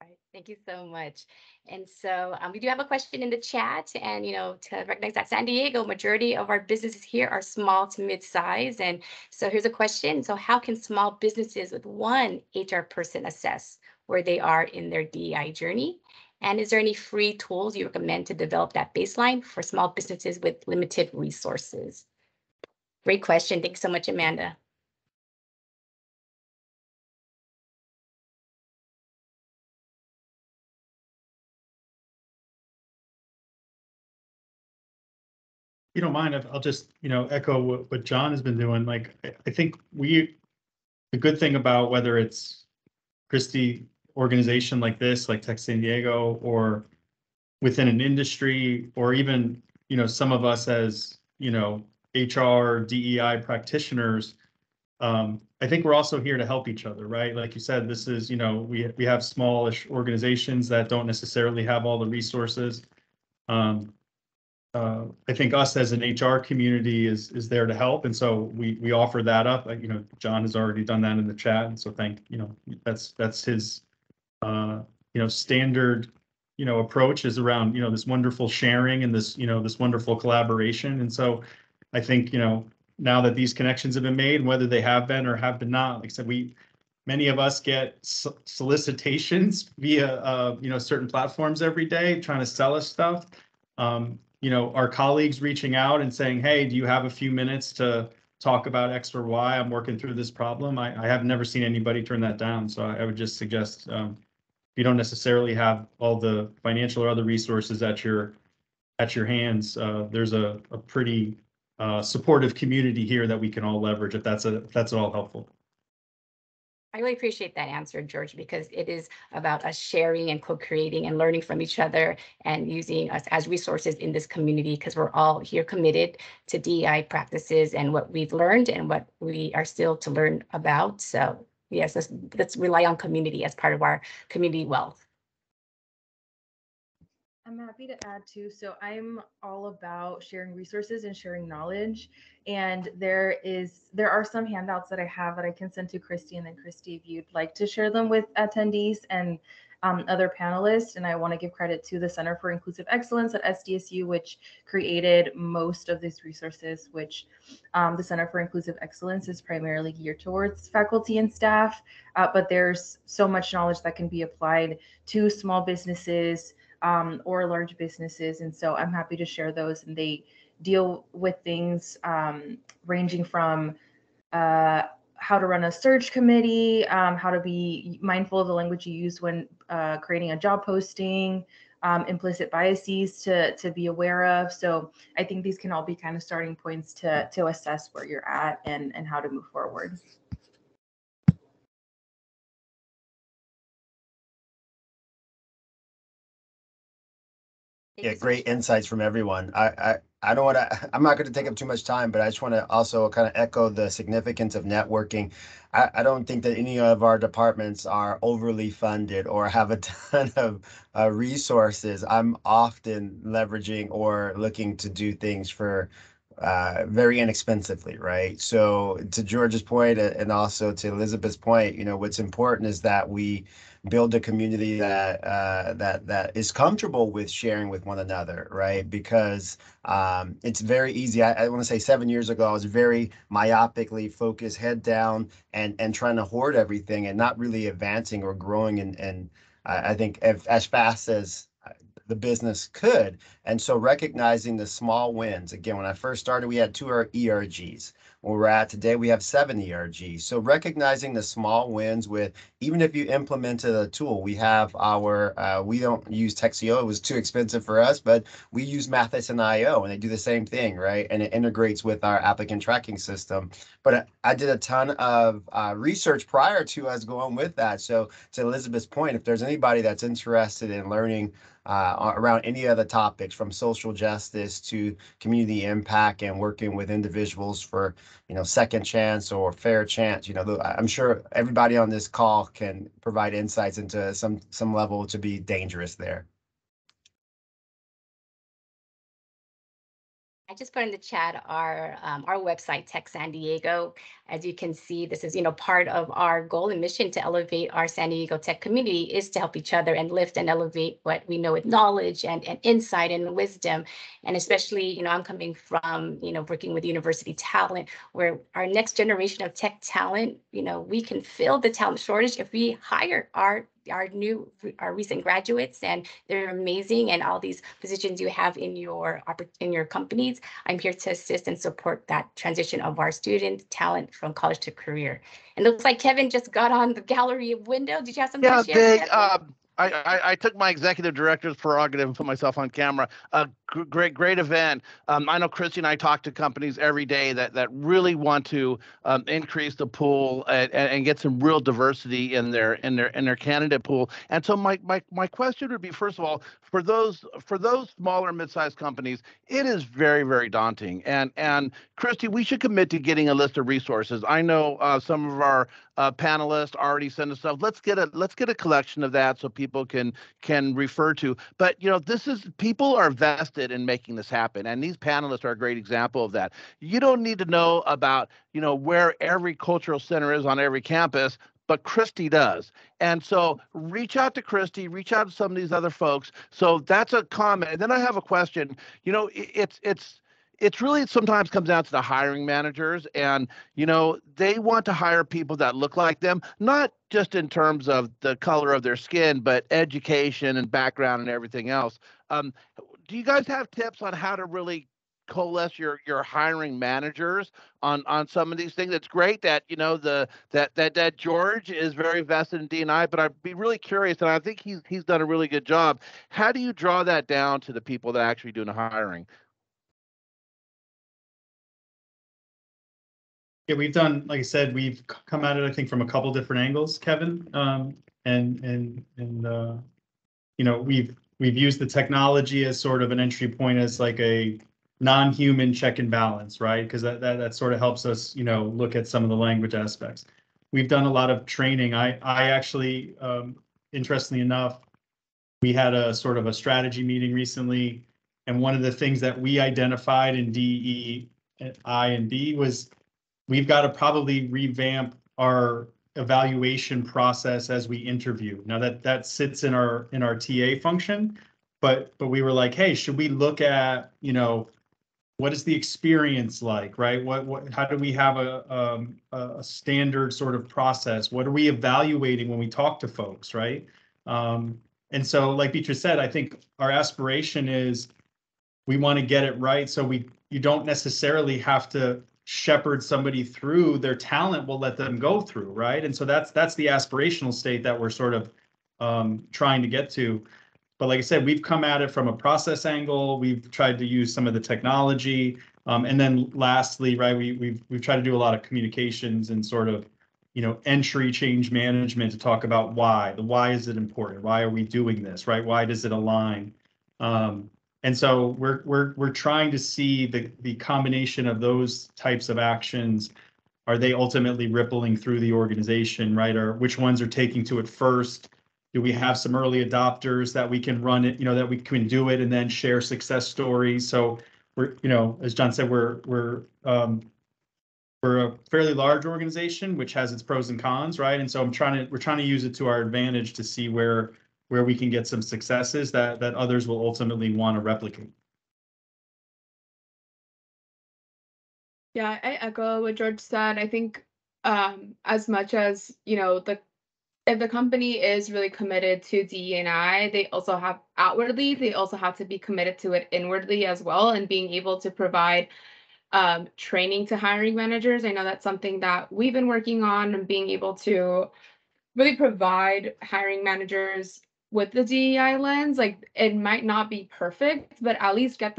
Right. Thank you so much. And so we do have a question in the chat, and to recognize that San Diego, majority of our businesses here are small to mid-size. And so here's a question. So how can small businesses with one HR person assess where they are in their DEI journey? And is there any free tools you recommend to develop that baseline for small businesses with limited resources? Great question. Thanks so much, Amanda. You don't mind, I'll just, echo what John has been doing. Like, I think the good thing about whether it's Christie organization like this, like Tech San Diego, or within an industry, or even, some of us as, HR, DEI practitioners, I think we're also here to help each other, right? Like you said, this is, we have smallish organizations that don't necessarily have all the resources. I think us as an HR community is there to help, and so we offer that up. John has already done that in the chat, and so that's his standard approach is around this wonderful sharing and this this wonderful collaboration. And so I think now that these connections have been made, whether they have been or have been not, like I said, many of us get solicitations via certain platforms every day trying to sell us stuff. Our colleagues reaching out and saying, hey, do you have a few minutes to talk about X or Y? I'm working through this problem. I have never seen anybody turn that down. So I would just suggest if you don't necessarily have all the financial or other resources at your hands, there's a pretty supportive community here that we can all leverage if that's at all helpful. I really appreciate that answer, George, because it is about us sharing and co-creating and learning from each other and using us as resources in this community, because we're all here committed to DEI practices and what we've learned and what we are still to learn about. So yes, let's rely on community as part of our community wealth. I'm happy to add too. So I'm all about sharing resources and sharing knowledge. And there are some handouts that I have that I can send to Christie, and then Christie, if you'd like to share them with attendees and other panelists. And I want to give credit to the Center for Inclusive Excellence at SDSU, which created most of these resources, which the Center for Inclusive Excellence is primarily geared towards faculty and staff. But there's so much knowledge that can be applied to small businesses, or large businesses. And so I'm happy to share those, and they deal with things ranging from how to run a search committee, how to be mindful of the language you use when creating a job posting, implicit biases to be aware of. So I think these can all be kind of starting points to assess where you're at and how to move forward. Yeah, great insights from everyone. I don't want to, I'm not going to take up too much time, but I just want to also kind of echo the significance of networking. I don't think that any of our departments are overly funded or have a ton of resources. I'm often leveraging or looking to do things for very inexpensively, right? So to George's point and also to Elizabeth's point, what's important is that we build a community that is comfortable with sharing with one another, right? Because it's very easy. I want to say 7 years ago, I was very myopically focused, head down, and trying to hoard everything and not really advancing or growing. And I think as fast as the business could. And so recognizing the small wins. Again, when I first started, we had 2 ERGs. Where we're at today, we have 7 ERGs. So recognizing the small wins with, even if you implemented a tool, we have our, we don't use Texio, it was too expensive for us, but we use Mathis and IO, and they do the same thing, right? And it integrates with our applicant tracking system. But I did a ton of research prior to us going with that. So to Elizabeth's point, if there's anybody that's interested in learning around any of the topics from social justice to community impact and working with individuals for, second chance or fair chance, I'm sure everybody on this call can provide insights into some level to be dangerous there. I just put in the chat our website, Tech San Diego. As you can see, this is part of our goal and mission to elevate our San Diego tech community is to help each other and lift and elevate what we know with knowledge and insight and wisdom. And especially, I'm coming from, working with university talent, where our next generation of tech talent, we can fill the talent shortage if we hire our recent graduates, and they're amazing. And all these positions you have in your companies, I'm here to assist and support that transition of our student talent from college to career. And looks like Kevin just got on the gallery window. Did you have something to share? I took my executive director's prerogative and put myself on camera. Great event. I know Christy and I talk to companies every day that really want to increase the pool and get some real diversity in their candidate pool. And so my question would be, first of all, for those smaller mid-sized companies, it is very, very daunting. And Christy, we should commit to getting a list of resources. I know some of our panelists already send us stuff. Let's get a collection of that so people can refer to. But people are vested in making this happen, and these panelists are a great example of that. You don't need to know about where every cultural center is on every campus, but Christy does. And so reach out to Christy, reach out to some of these other folks. So that's a comment. And then I have a question. It's really sometimes comes down to the hiring managers, and they want to hire people that look like them, not just in terms of the color of their skin, but education and background and everything else. Do you guys have tips on how to really coalesce your hiring managers on some of these things? It's great that that George is very vested in D&I, but I'd be really curious, and I think he's done a really good job. How do you draw that down to the people that are actually doing the hiring? Yeah, we've done, like I said, we've come at it, I think, from a couple different angles, Kevin. We've used the technology as sort of an entry point, as like a non-human check and balance, right? Because that sort of helps us, look at some of the language aspects. We've done a lot of training. I actually, interestingly enough, we had a sort of a strategy meeting recently, and one of the things that we identified in DEI and D was we've got to probably revamp our evaluation process as we interview. Now that sits in our TA function, but we were like, hey, should we look at, what is the experience like, right? How do we have a standard sort of process? What are we evaluating when we talk to folks, right? And so, like Beatrice said, I think our aspiration is we want to get it right, so you don't necessarily have to shepherd somebody through their talent. Will let them go through, right? And so that's the aspirational state that we're sort of trying to get to. But like I said, we've come at it from a process angle. We've tried to use some of the technology, and then lastly, right, we've tried to do a lot of communications and sort of entry change management to talk about why. Why is it important? Why are we doing this, right? Why does it align? And so we're trying to see the combination of those types of actions. Are they ultimately rippling through the organization, right? Or which ones are taking to it first? Do we have some early adopters that we can run it, that we can do it and then share success stories? So we're, as John said, we're a fairly large organization, which has its pros and cons, right? And so we're trying to use it to our advantage to see where we can get some successes that others will ultimately want to replicate. Yeah, I echo what George said. I think as much as, the if the company is really committed to DE&I, they also have they also have to be committed to it inwardly as well, and being able to provide training to hiring managers. I know that's something that we've been working on, and being able to really provide hiring managers with the DEI lens. Like, it might not be perfect, but at least get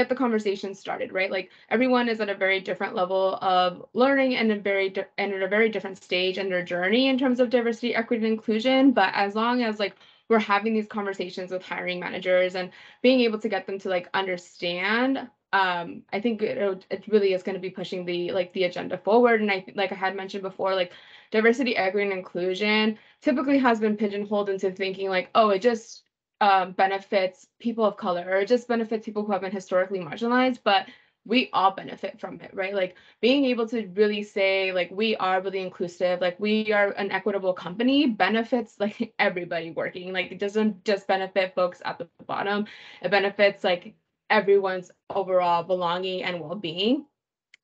the conversation started, right? Like, everyone is at a very different level of learning and and at a very different stage in their journey in terms of diversity, equity, and inclusion. But as long as like we're having these conversations with hiring managers and being able to get them to like understand, I think it really is going to be pushing the agenda forward. And like I had mentioned before, like diversity, equity, and inclusion typically has been pigeonholed into thinking like, oh, it just benefits people of color, or it just benefits people who have been historically marginalized. But we all benefit from it, right? Like, being able to really say like we are really inclusive, like we are an equitable company, benefits like everybody working. Like, it doesn't just benefit folks at the bottom, it benefits like everyone's overall belonging and well-being.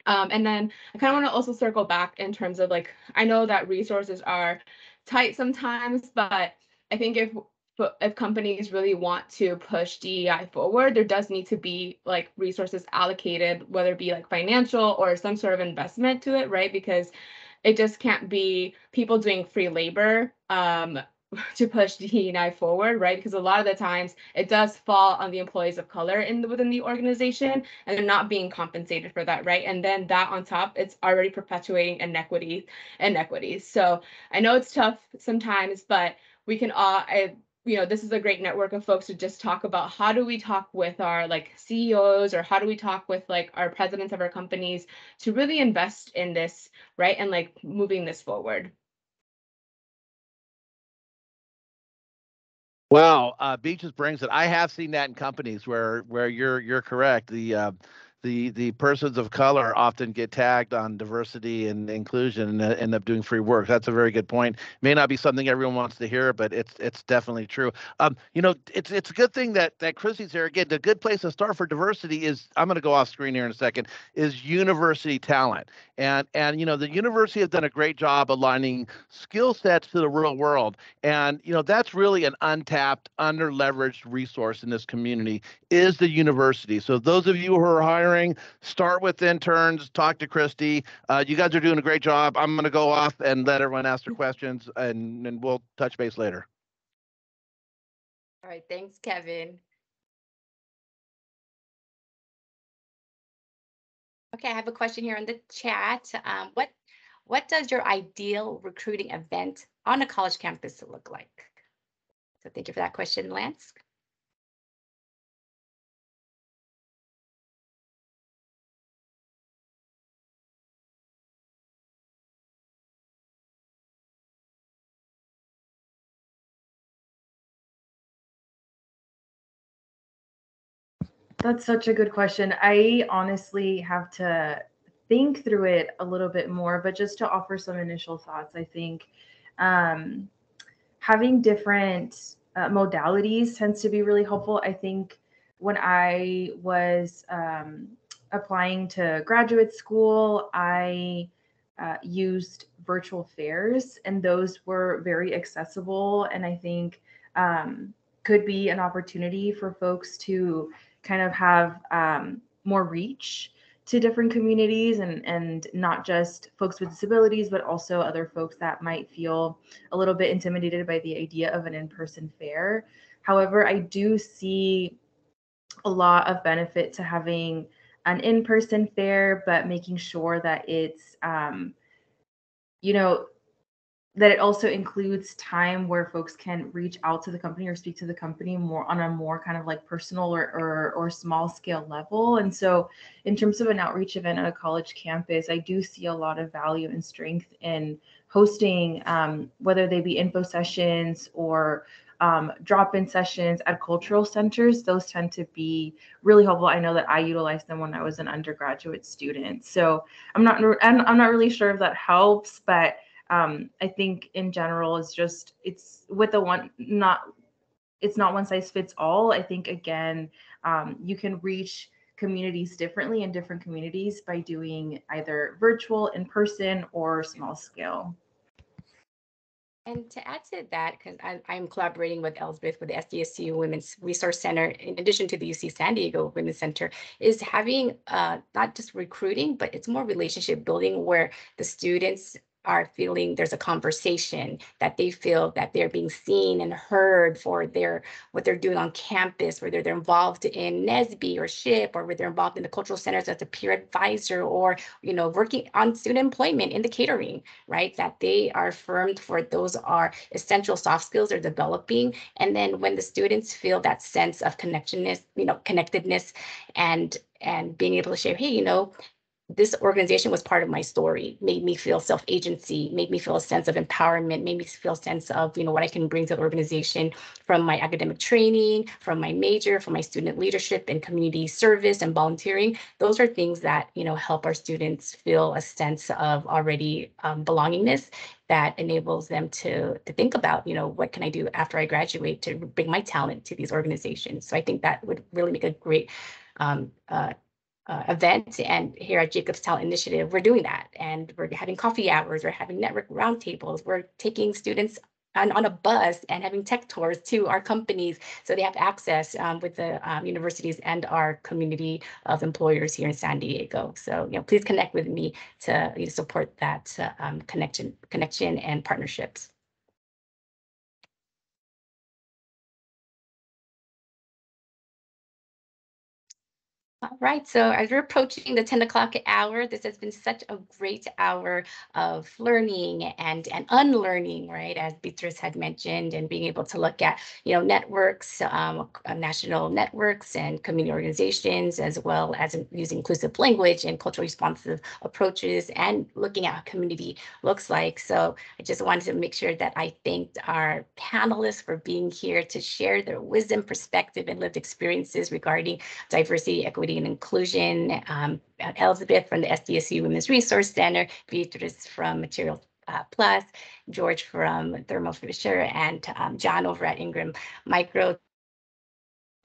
And then I kind of want to also circle back in terms of like, I know that resources are tight sometimes, but I think if companies really want to push DEI forward, there does need to be like resources allocated, whether it be like financial or some sort of investment to it, right? Because it just can't be people doing free labor to push DE&I forward, right? Because a lot of the times it does fall on the employees of color within the organization, and they're not being compensated for that, right? And then that on top, it's already perpetuating inequities. So I know it's tough sometimes, but we can all, this is a great network of folks to just talk about how do we talk with our like CEOs, or how do we talk with like our presidents of our companies to really invest in this, right? And like moving this forward. Wow, Beaches brings it. I have seen that in companies where you're correct. The persons of color often get tagged on diversity and inclusion and end up doing free work. That's a very good point. May not be something everyone wants to hear, but it's definitely true. It's a good thing that Christy's here. Again, the good place to start for diversity is, I'm going to go off screen here in a second, is university talent. And the university has done a great job aligning skill sets to the real world. And that's really an untapped, under-leveraged resource in this community, is the university. So those of you who are hiring, start with interns, talk to Christy. You guys are doing a great job. I'm going to go off and let everyone ask their questions, and we'll touch base later. All right, thanks, Kevin. Okay, I have a question here in the chat. What does your ideal recruiting event on a college campus look like? So thank you for that question, Lance. That's such a good question. I honestly have to think through it a little bit more, but just to offer some initial thoughts, I think having different modalities tends to be really helpful. I think when I was applying to graduate school, I used virtual fairs, and those were very accessible, and I think could be an opportunity for folks to kind of have more reach to different communities, and not just folks with disabilities, but also other folks that might feel a little bit intimidated by the idea of an in-person fair. However, I do see a lot of benefit to having an in-person fair, but making sure that it's that it also includes time where folks can reach out to the company or speak to the company more on a more kind of like personal or small scale level. And so in terms of an outreach event at a college campus, I do see a lot of value and strength in hosting, whether they be info sessions or drop-in sessions at cultural centers. Those tend to be really helpful. I know that I utilized them when I was an undergraduate student. So I'm not really sure if that helps, but I think in general it's not one size fits all. I think again, you can reach communities differently in different communities by doing either virtual, in person, or small scale. And to add to that, because I'm collaborating with Elsbeth with the SDSU Women's Resource Center, in addition to the UC San Diego Women's Center, is having not just recruiting, but it's more relationship building where the students are feeling there's a conversation, that they feel that they're being seen and heard for what they're doing on campus, whether they're involved in NSBE or SHIP, or whether they're involved in the cultural centers as a peer advisor, or working on student employment in the catering, right? That they are affirmed for those are essential soft skills they're developing. And then when the students feel that sense of connectedness and being able to share, hey, this organization was part of my story, made me feel self-agency, made me feel a sense of empowerment, made me feel a sense of, what I can bring to the organization from my academic training, from my major, from my student leadership and community service and volunteering. Those are things that, help our students feel a sense of already belongingness that enables them to think about, what can I do after I graduate to bring my talent to these organizations. So I think that would really make a great event. And here at Jacobs Talent Initiative, we're doing that. And we're having coffee hours, we're having network roundtables, we're taking students on a bus and having tech tours to our companies so they have access with the universities and our community of employers here in San Diego. So, please connect with me to support that connection and partnerships. All right, so as we're approaching the 10 o'clock hour, this has been such a great hour of learning and unlearning, right? As Beatrice had mentioned, and being able to look at, networks, national networks and community organizations, as well as using inclusive language and culturally responsive approaches, and looking at how community looks like. So I just wanted to make sure that I thanked our panelists for being here to share their wisdom, perspective, and lived experiences regarding diversity, equity, and inclusion. Elsbeth from the SDSU Women's Resource Center, Beatrice from Materials Plus, George from Thermo Fisher, and John over at Ingram Micro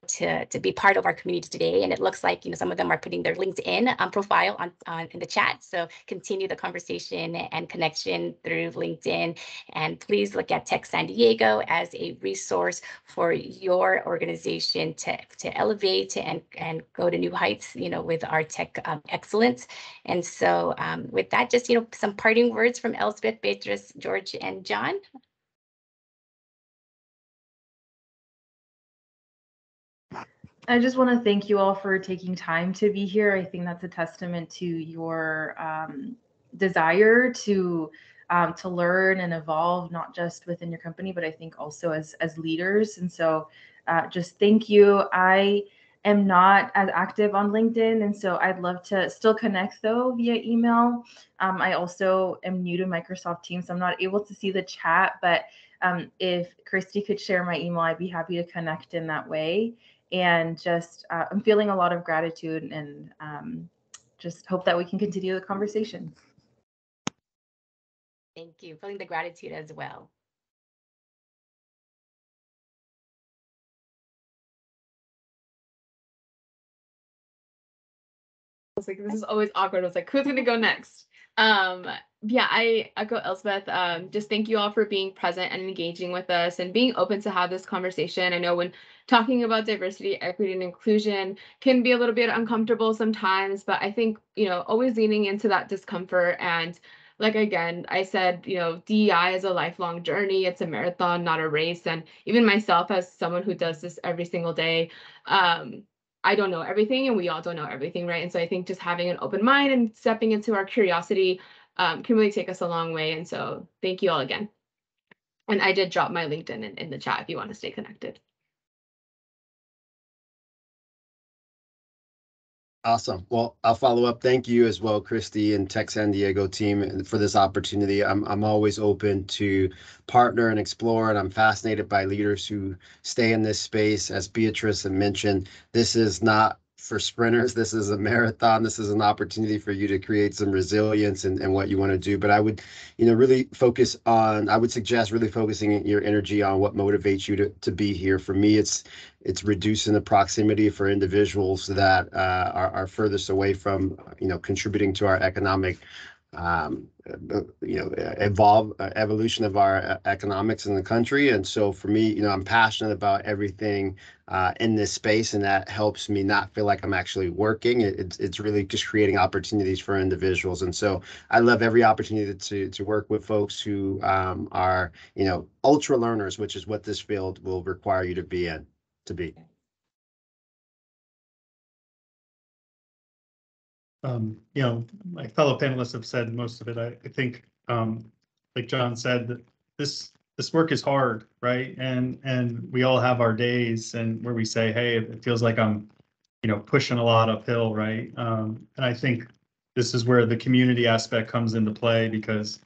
to be part of our community today. And it looks like, some of them are putting their LinkedIn profile on in the chat. So continue the conversation and connection through LinkedIn. And please look at Tech San Diego as a resource for your organization to elevate and go to new heights, with our tech excellence. And so with that, just, some parting words from Elsbeth, Beatrice, George, and John. I just want to thank you all for taking time to be here. I think that's a testament to your desire to learn and evolve, not just within your company, but I think also as leaders. And so just thank you. I am not as active on LinkedIn, and so I'd love to still connect though via email. I also am new to Microsoft Teams, so I'm not able to see the chat, but if Christy could share my email, I'd be happy to connect in that way. And just I'm feeling a lot of gratitude, and just hope that we can continue the conversation. Thank you. Feeling the gratitude as well. I was like, this is always awkward. I was like, who's gonna go next? Yeah, I echo Elsbeth. Just thank you all for being present and engaging with us and being open to have this conversation. I know when talking about diversity, equity, and inclusion can be a little bit uncomfortable sometimes, but I think, always leaning into that discomfort. And like, again, I said, DEI is a lifelong journey. It's a marathon, not a race. And even myself, as someone who does this every single day, I don't know everything, and we all don't know everything, right? And so I think just having an open mind and stepping into our curiosity can really take us a long way. And so thank you all again. And I did drop my LinkedIn in the chat if you want to stay connected. Awesome. Well, I'll follow up. Thank you as well, Christy and Tech San Diego team, for this opportunity. I'm always open to partner and explore, and I'm fascinated by leaders who stay in this space. As Beatrice had mentioned, this is not for sprinters. This is a marathon. This is an opportunity for you to create some resilience in what you want to do. But I would, really focus on, I would suggest really focusing your energy on what motivates you to be here. For me, it's reducing the proximity for individuals that are furthest away from, contributing to our economic evolution of our economics in the country. And so for me, I'm passionate about everything in this space, and that helps me not feel like I'm actually working. It's really just creating opportunities for individuals. And so I love every opportunity to work with folks who are, ultra learners, which is what this field will require you to be. My fellow panelists have said most of it. I think, like John said, that this work is hard, right? And we all have our days and where we say, hey, it feels like I'm, pushing a lot uphill, right? And I think this is where the community aspect comes into play, because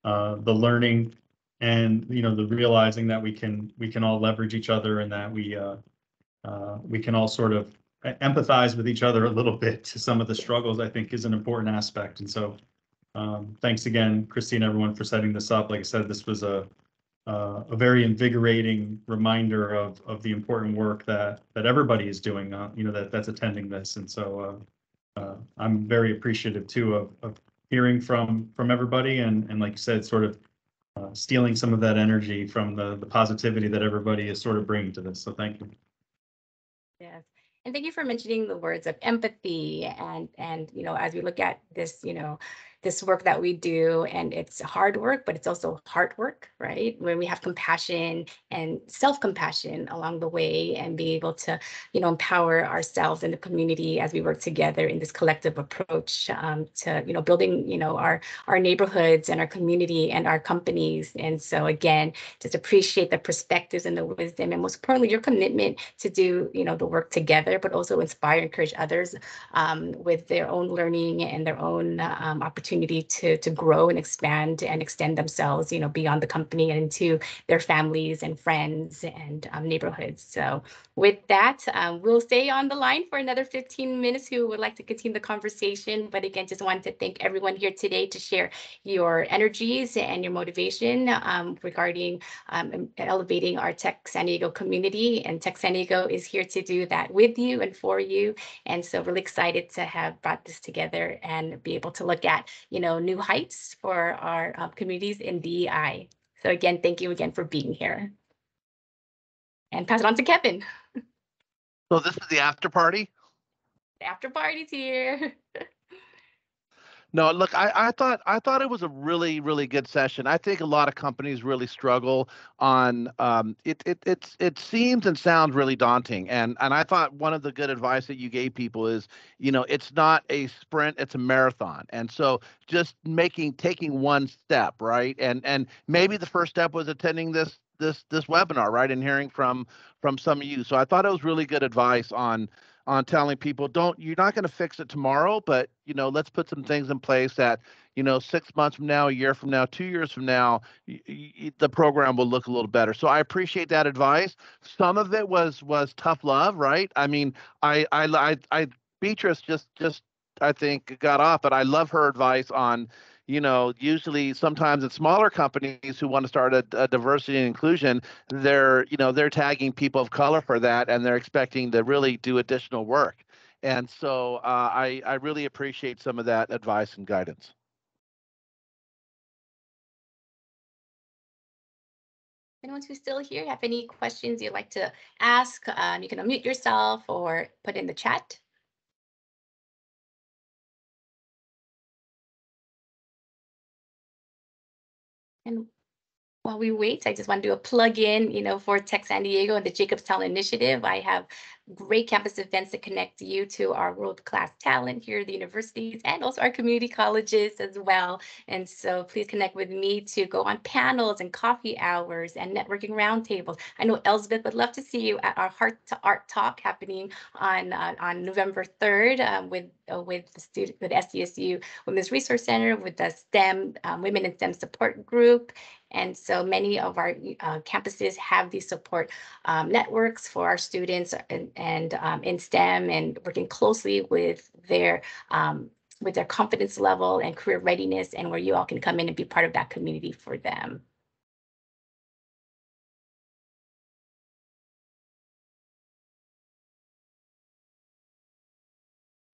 the learning and the realizing that we can all leverage each other, and that we can all sort of empathize with each other a little bit to some of the struggles, I think is an important aspect. And so thanks again, Christine, everyone, for setting this up. Like I said, this was a very invigorating reminder of the important work that everybody is doing, that's attending this. And so I'm very appreciative too of hearing from everybody, and like you said, sort of stealing some of that energy from the positivity that everybody is sort of bringing to this. So thank you. Yes. And thank you for mentioning the words of empathy and as we look at this, this work that we do, and it's hard work, but it's also heart work, right? When we have compassion and self-compassion along the way, and be able to, empower ourselves and the community as we work together in this collective approach to, building, our neighborhoods and our community and our companies. And so again, just appreciate the perspectives and the wisdom, and most importantly, your commitment to do, the work together, but also inspire, encourage others with their own learning and their own opportunity to grow and expand and extend themselves, beyond the company and into their families and friends and neighborhoods. So with that, we'll stay on the line for another 15 minutes who would like to continue the conversation. But again, just wanted to thank everyone here today to share your energies and your motivation regarding elevating our Tech San Diego community. And Tech San Diego is here to do that with you and for you. And so really excited to have brought this together and be able to look at, new heights for our communities in DEI. So again, thank you again for being here. And pass it on to Kevin. So this is the after party? The after party's here. No, look, I thought it was a really, really good session. I think a lot of companies really struggle on it seems and sounds really daunting. And I thought one of the good advice that you gave people is, it's not a sprint, it's a marathon. And so just taking one step, right? And maybe the first step was attending this webinar, right? And hearing from some of you. So I thought it was really good advice on telling people, you're not going to fix it tomorrow, but, let's put some things in place that, 6 months from now, a year from now, 2 years from now, the program will look a little better. So I appreciate that advice. Some of it was tough love, right? I mean, Beatrice just I think got off, but I love her advice on, usually sometimes in smaller companies who want to start a diversity and inclusion, they're tagging people of color for that, and they're expecting to really do additional work. And so I really appreciate some of that advice and guidance. Anyone who's still here, have any questions you'd like to ask, you can unmute yourself or put in the chat. And while we wait, I just want to do a plug-in, for Tech San Diego and the Jacobstown Initiative. I have great campus events that connect you to our world-class talent here at the universities and also our community colleges as well. And so please connect with me to go on panels and coffee hours and networking roundtables. I know Elizabeth would love to see you at our Heart to Art talk happening on November 3rd with SDSU Women's Resource Center, with the STEM Women in STEM Support Group. And so many of our campuses have these support networks for our students and in STEM, and working closely with their confidence level and career readiness, and where you all can come in and be part of that community for them.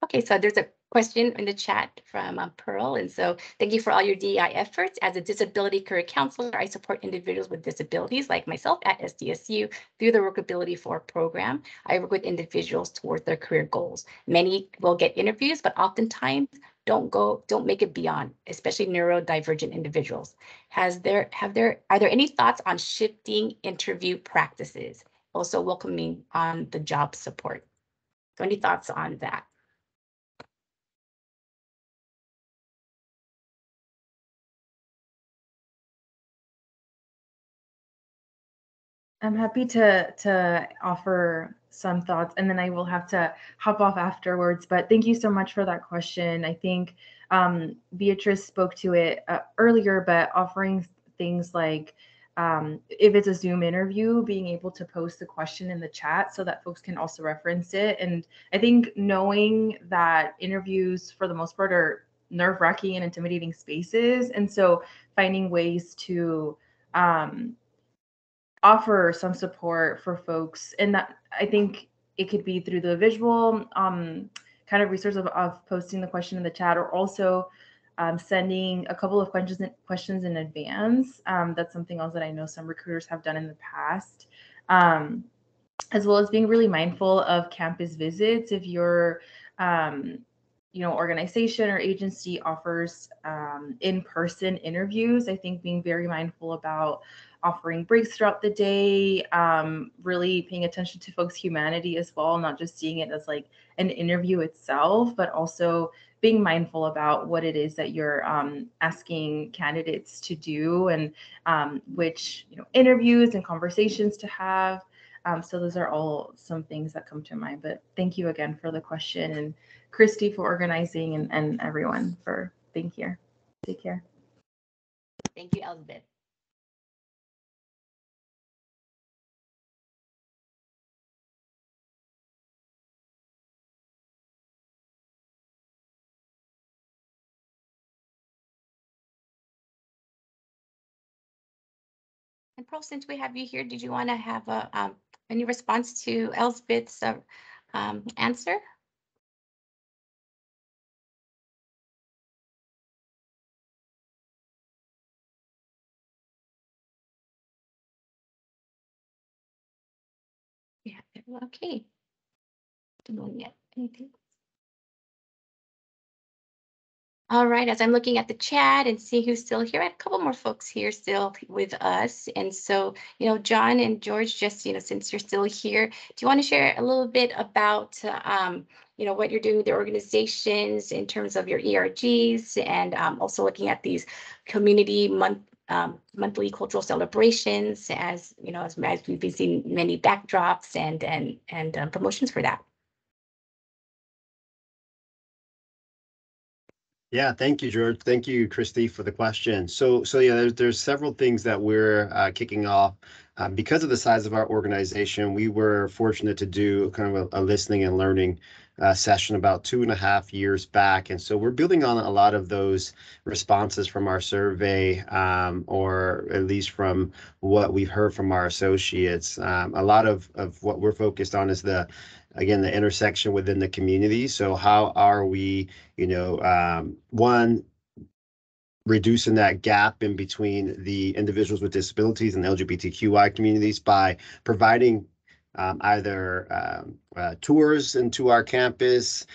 Okay, so there's a question in the chat from Pearl. And so thank you for all your DEI efforts. As a disability career counselor, I support individuals with disabilities like myself at SDSU through the Workability for program. I work with individuals towards their career goals. Many will get interviews, but oftentimes don't make it beyond, especially neurodivergent individuals. Are there any thoughts on shifting interview practices? Also welcoming on the job support. So any thoughts on that? I'm happy to offer some thoughts, and then I will have to hop off afterwards. But thank you so much for that question. I think Beatrice spoke to it earlier, but offering things like if it's a Zoom interview, being able to post the question in the chat so that folks can also reference it. And I think knowing that interviews for the most part are nerve-wracking and intimidating spaces, and so finding ways to offer some support for folks, and that I think it could be through the visual kind of resource of posting the question in the chat, or also sending a couple of questions in advance. That's something else that I know some recruiters have done in the past, as well as being really mindful of campus visits. If your organization or agency offers in-person interviews, I think being very mindful about offering breaks throughout the day, really paying attention to folks' humanity as well, not just seeing it as like an interview itself, but also being mindful about what it is that you're asking candidates to do, and which interviews and conversations to have. So those are all some things that come to mind. But thank you again for the question, and Christy for organizing, and everyone for being here. Take care. Thank you, Elizabeth. And Pearl, since we have you here, did you want to have any response to Elizabeth's answer? Yeah, okay. Don't yet. Anything? All right, as I'm looking at the chat and see who's still here, I had a couple more folks here still with us. And so, John and George, just, since you're still here, do you want to share a little bit about, what you're doing with the organizations in terms of your ERGs, and also looking at these community monthly cultural celebrations, as we've been seeing many backdrops and promotions for that. Yeah, thank you, George. Thank you, Christy, for the question. So yeah, there's several things that we're kicking off. Because of the size of our organization, we were fortunate to do kind of a listening and learning session about 2.5 years back. And so we're building on a lot of those responses from our survey, or at least from what we've heard from our associates. A lot of what we're focused on is the intersection within the community. So how are we, one, reducing that gap in between the individuals with disabilities and LGBTQI communities by providing either tours into our campus,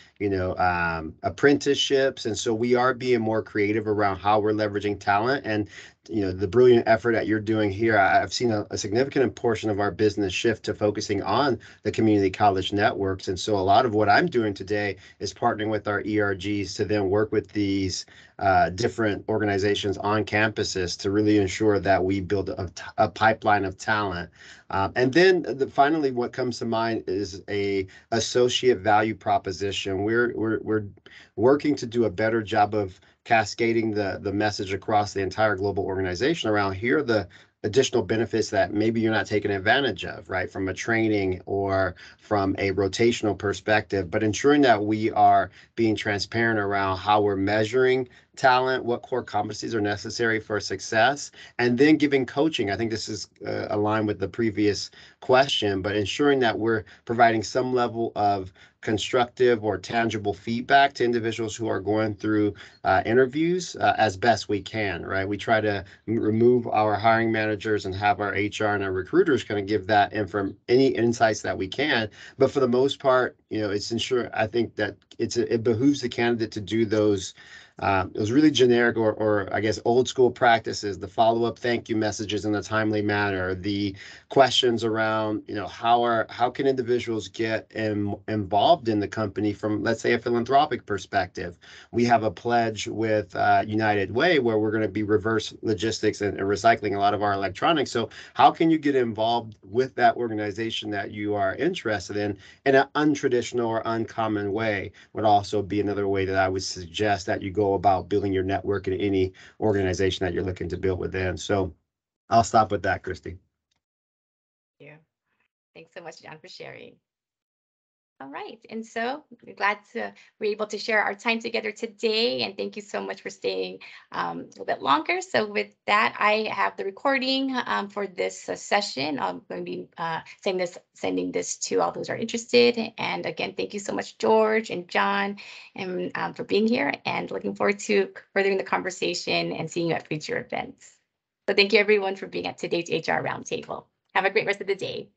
apprenticeships. And so we are being more creative around how we're leveraging talent. And the brilliant effort that you're doing here, I've seen a significant portion of our business shift to focusing on the community college networks. And so a lot of what I'm doing today is partnering with our ERGs to then work with these different organizations on campuses to really ensure that we build a pipeline of talent. And then finally, what comes to mind is a associate value proposition. We're working to do a better job of cascading the message across the entire global organization around here are the additional benefits that maybe you're not taking advantage of, right, from a training or from a rotational perspective, but ensuring that we are being transparent around how we're measuring talent, what core competencies are necessary for success, and then giving coaching. I think this is aligned with the previous question, but ensuring that we're providing some level of constructive or tangible feedback to individuals who are going through interviews as best we can, right? We try to remove our hiring managers and have our HR and our recruiters kind of give that any insights that we can. But for the most part, it's I think that it behooves the candidate to do those really generic or I guess old school practices, the follow-up thank you messages in a timely manner, the questions around, how can individuals get involved in the company from, let's say, a philanthropic perspective. We have a pledge with United Way where we're going to be reverse logistics and recycling a lot of our electronics. So how can you get involved with that organization that you are interested in an untraditional or uncommon way would also be another way that I would suggest that you go about building your network in any organization that you're looking to build within. So I'll stop with that, Christy. Yeah. Thanks so much, John, for sharing. All right. And so we're glad we're able to share our time together today. And thank you so much for staying a little bit longer. So with that, I have the recording for this session. I'm going to be sending this to all those who are interested. And again, thank you so much, George and John, and for being here, and looking forward to furthering the conversation and seeing you at future events. So thank you, everyone, for being at today's HR Roundtable. Have a great rest of the day.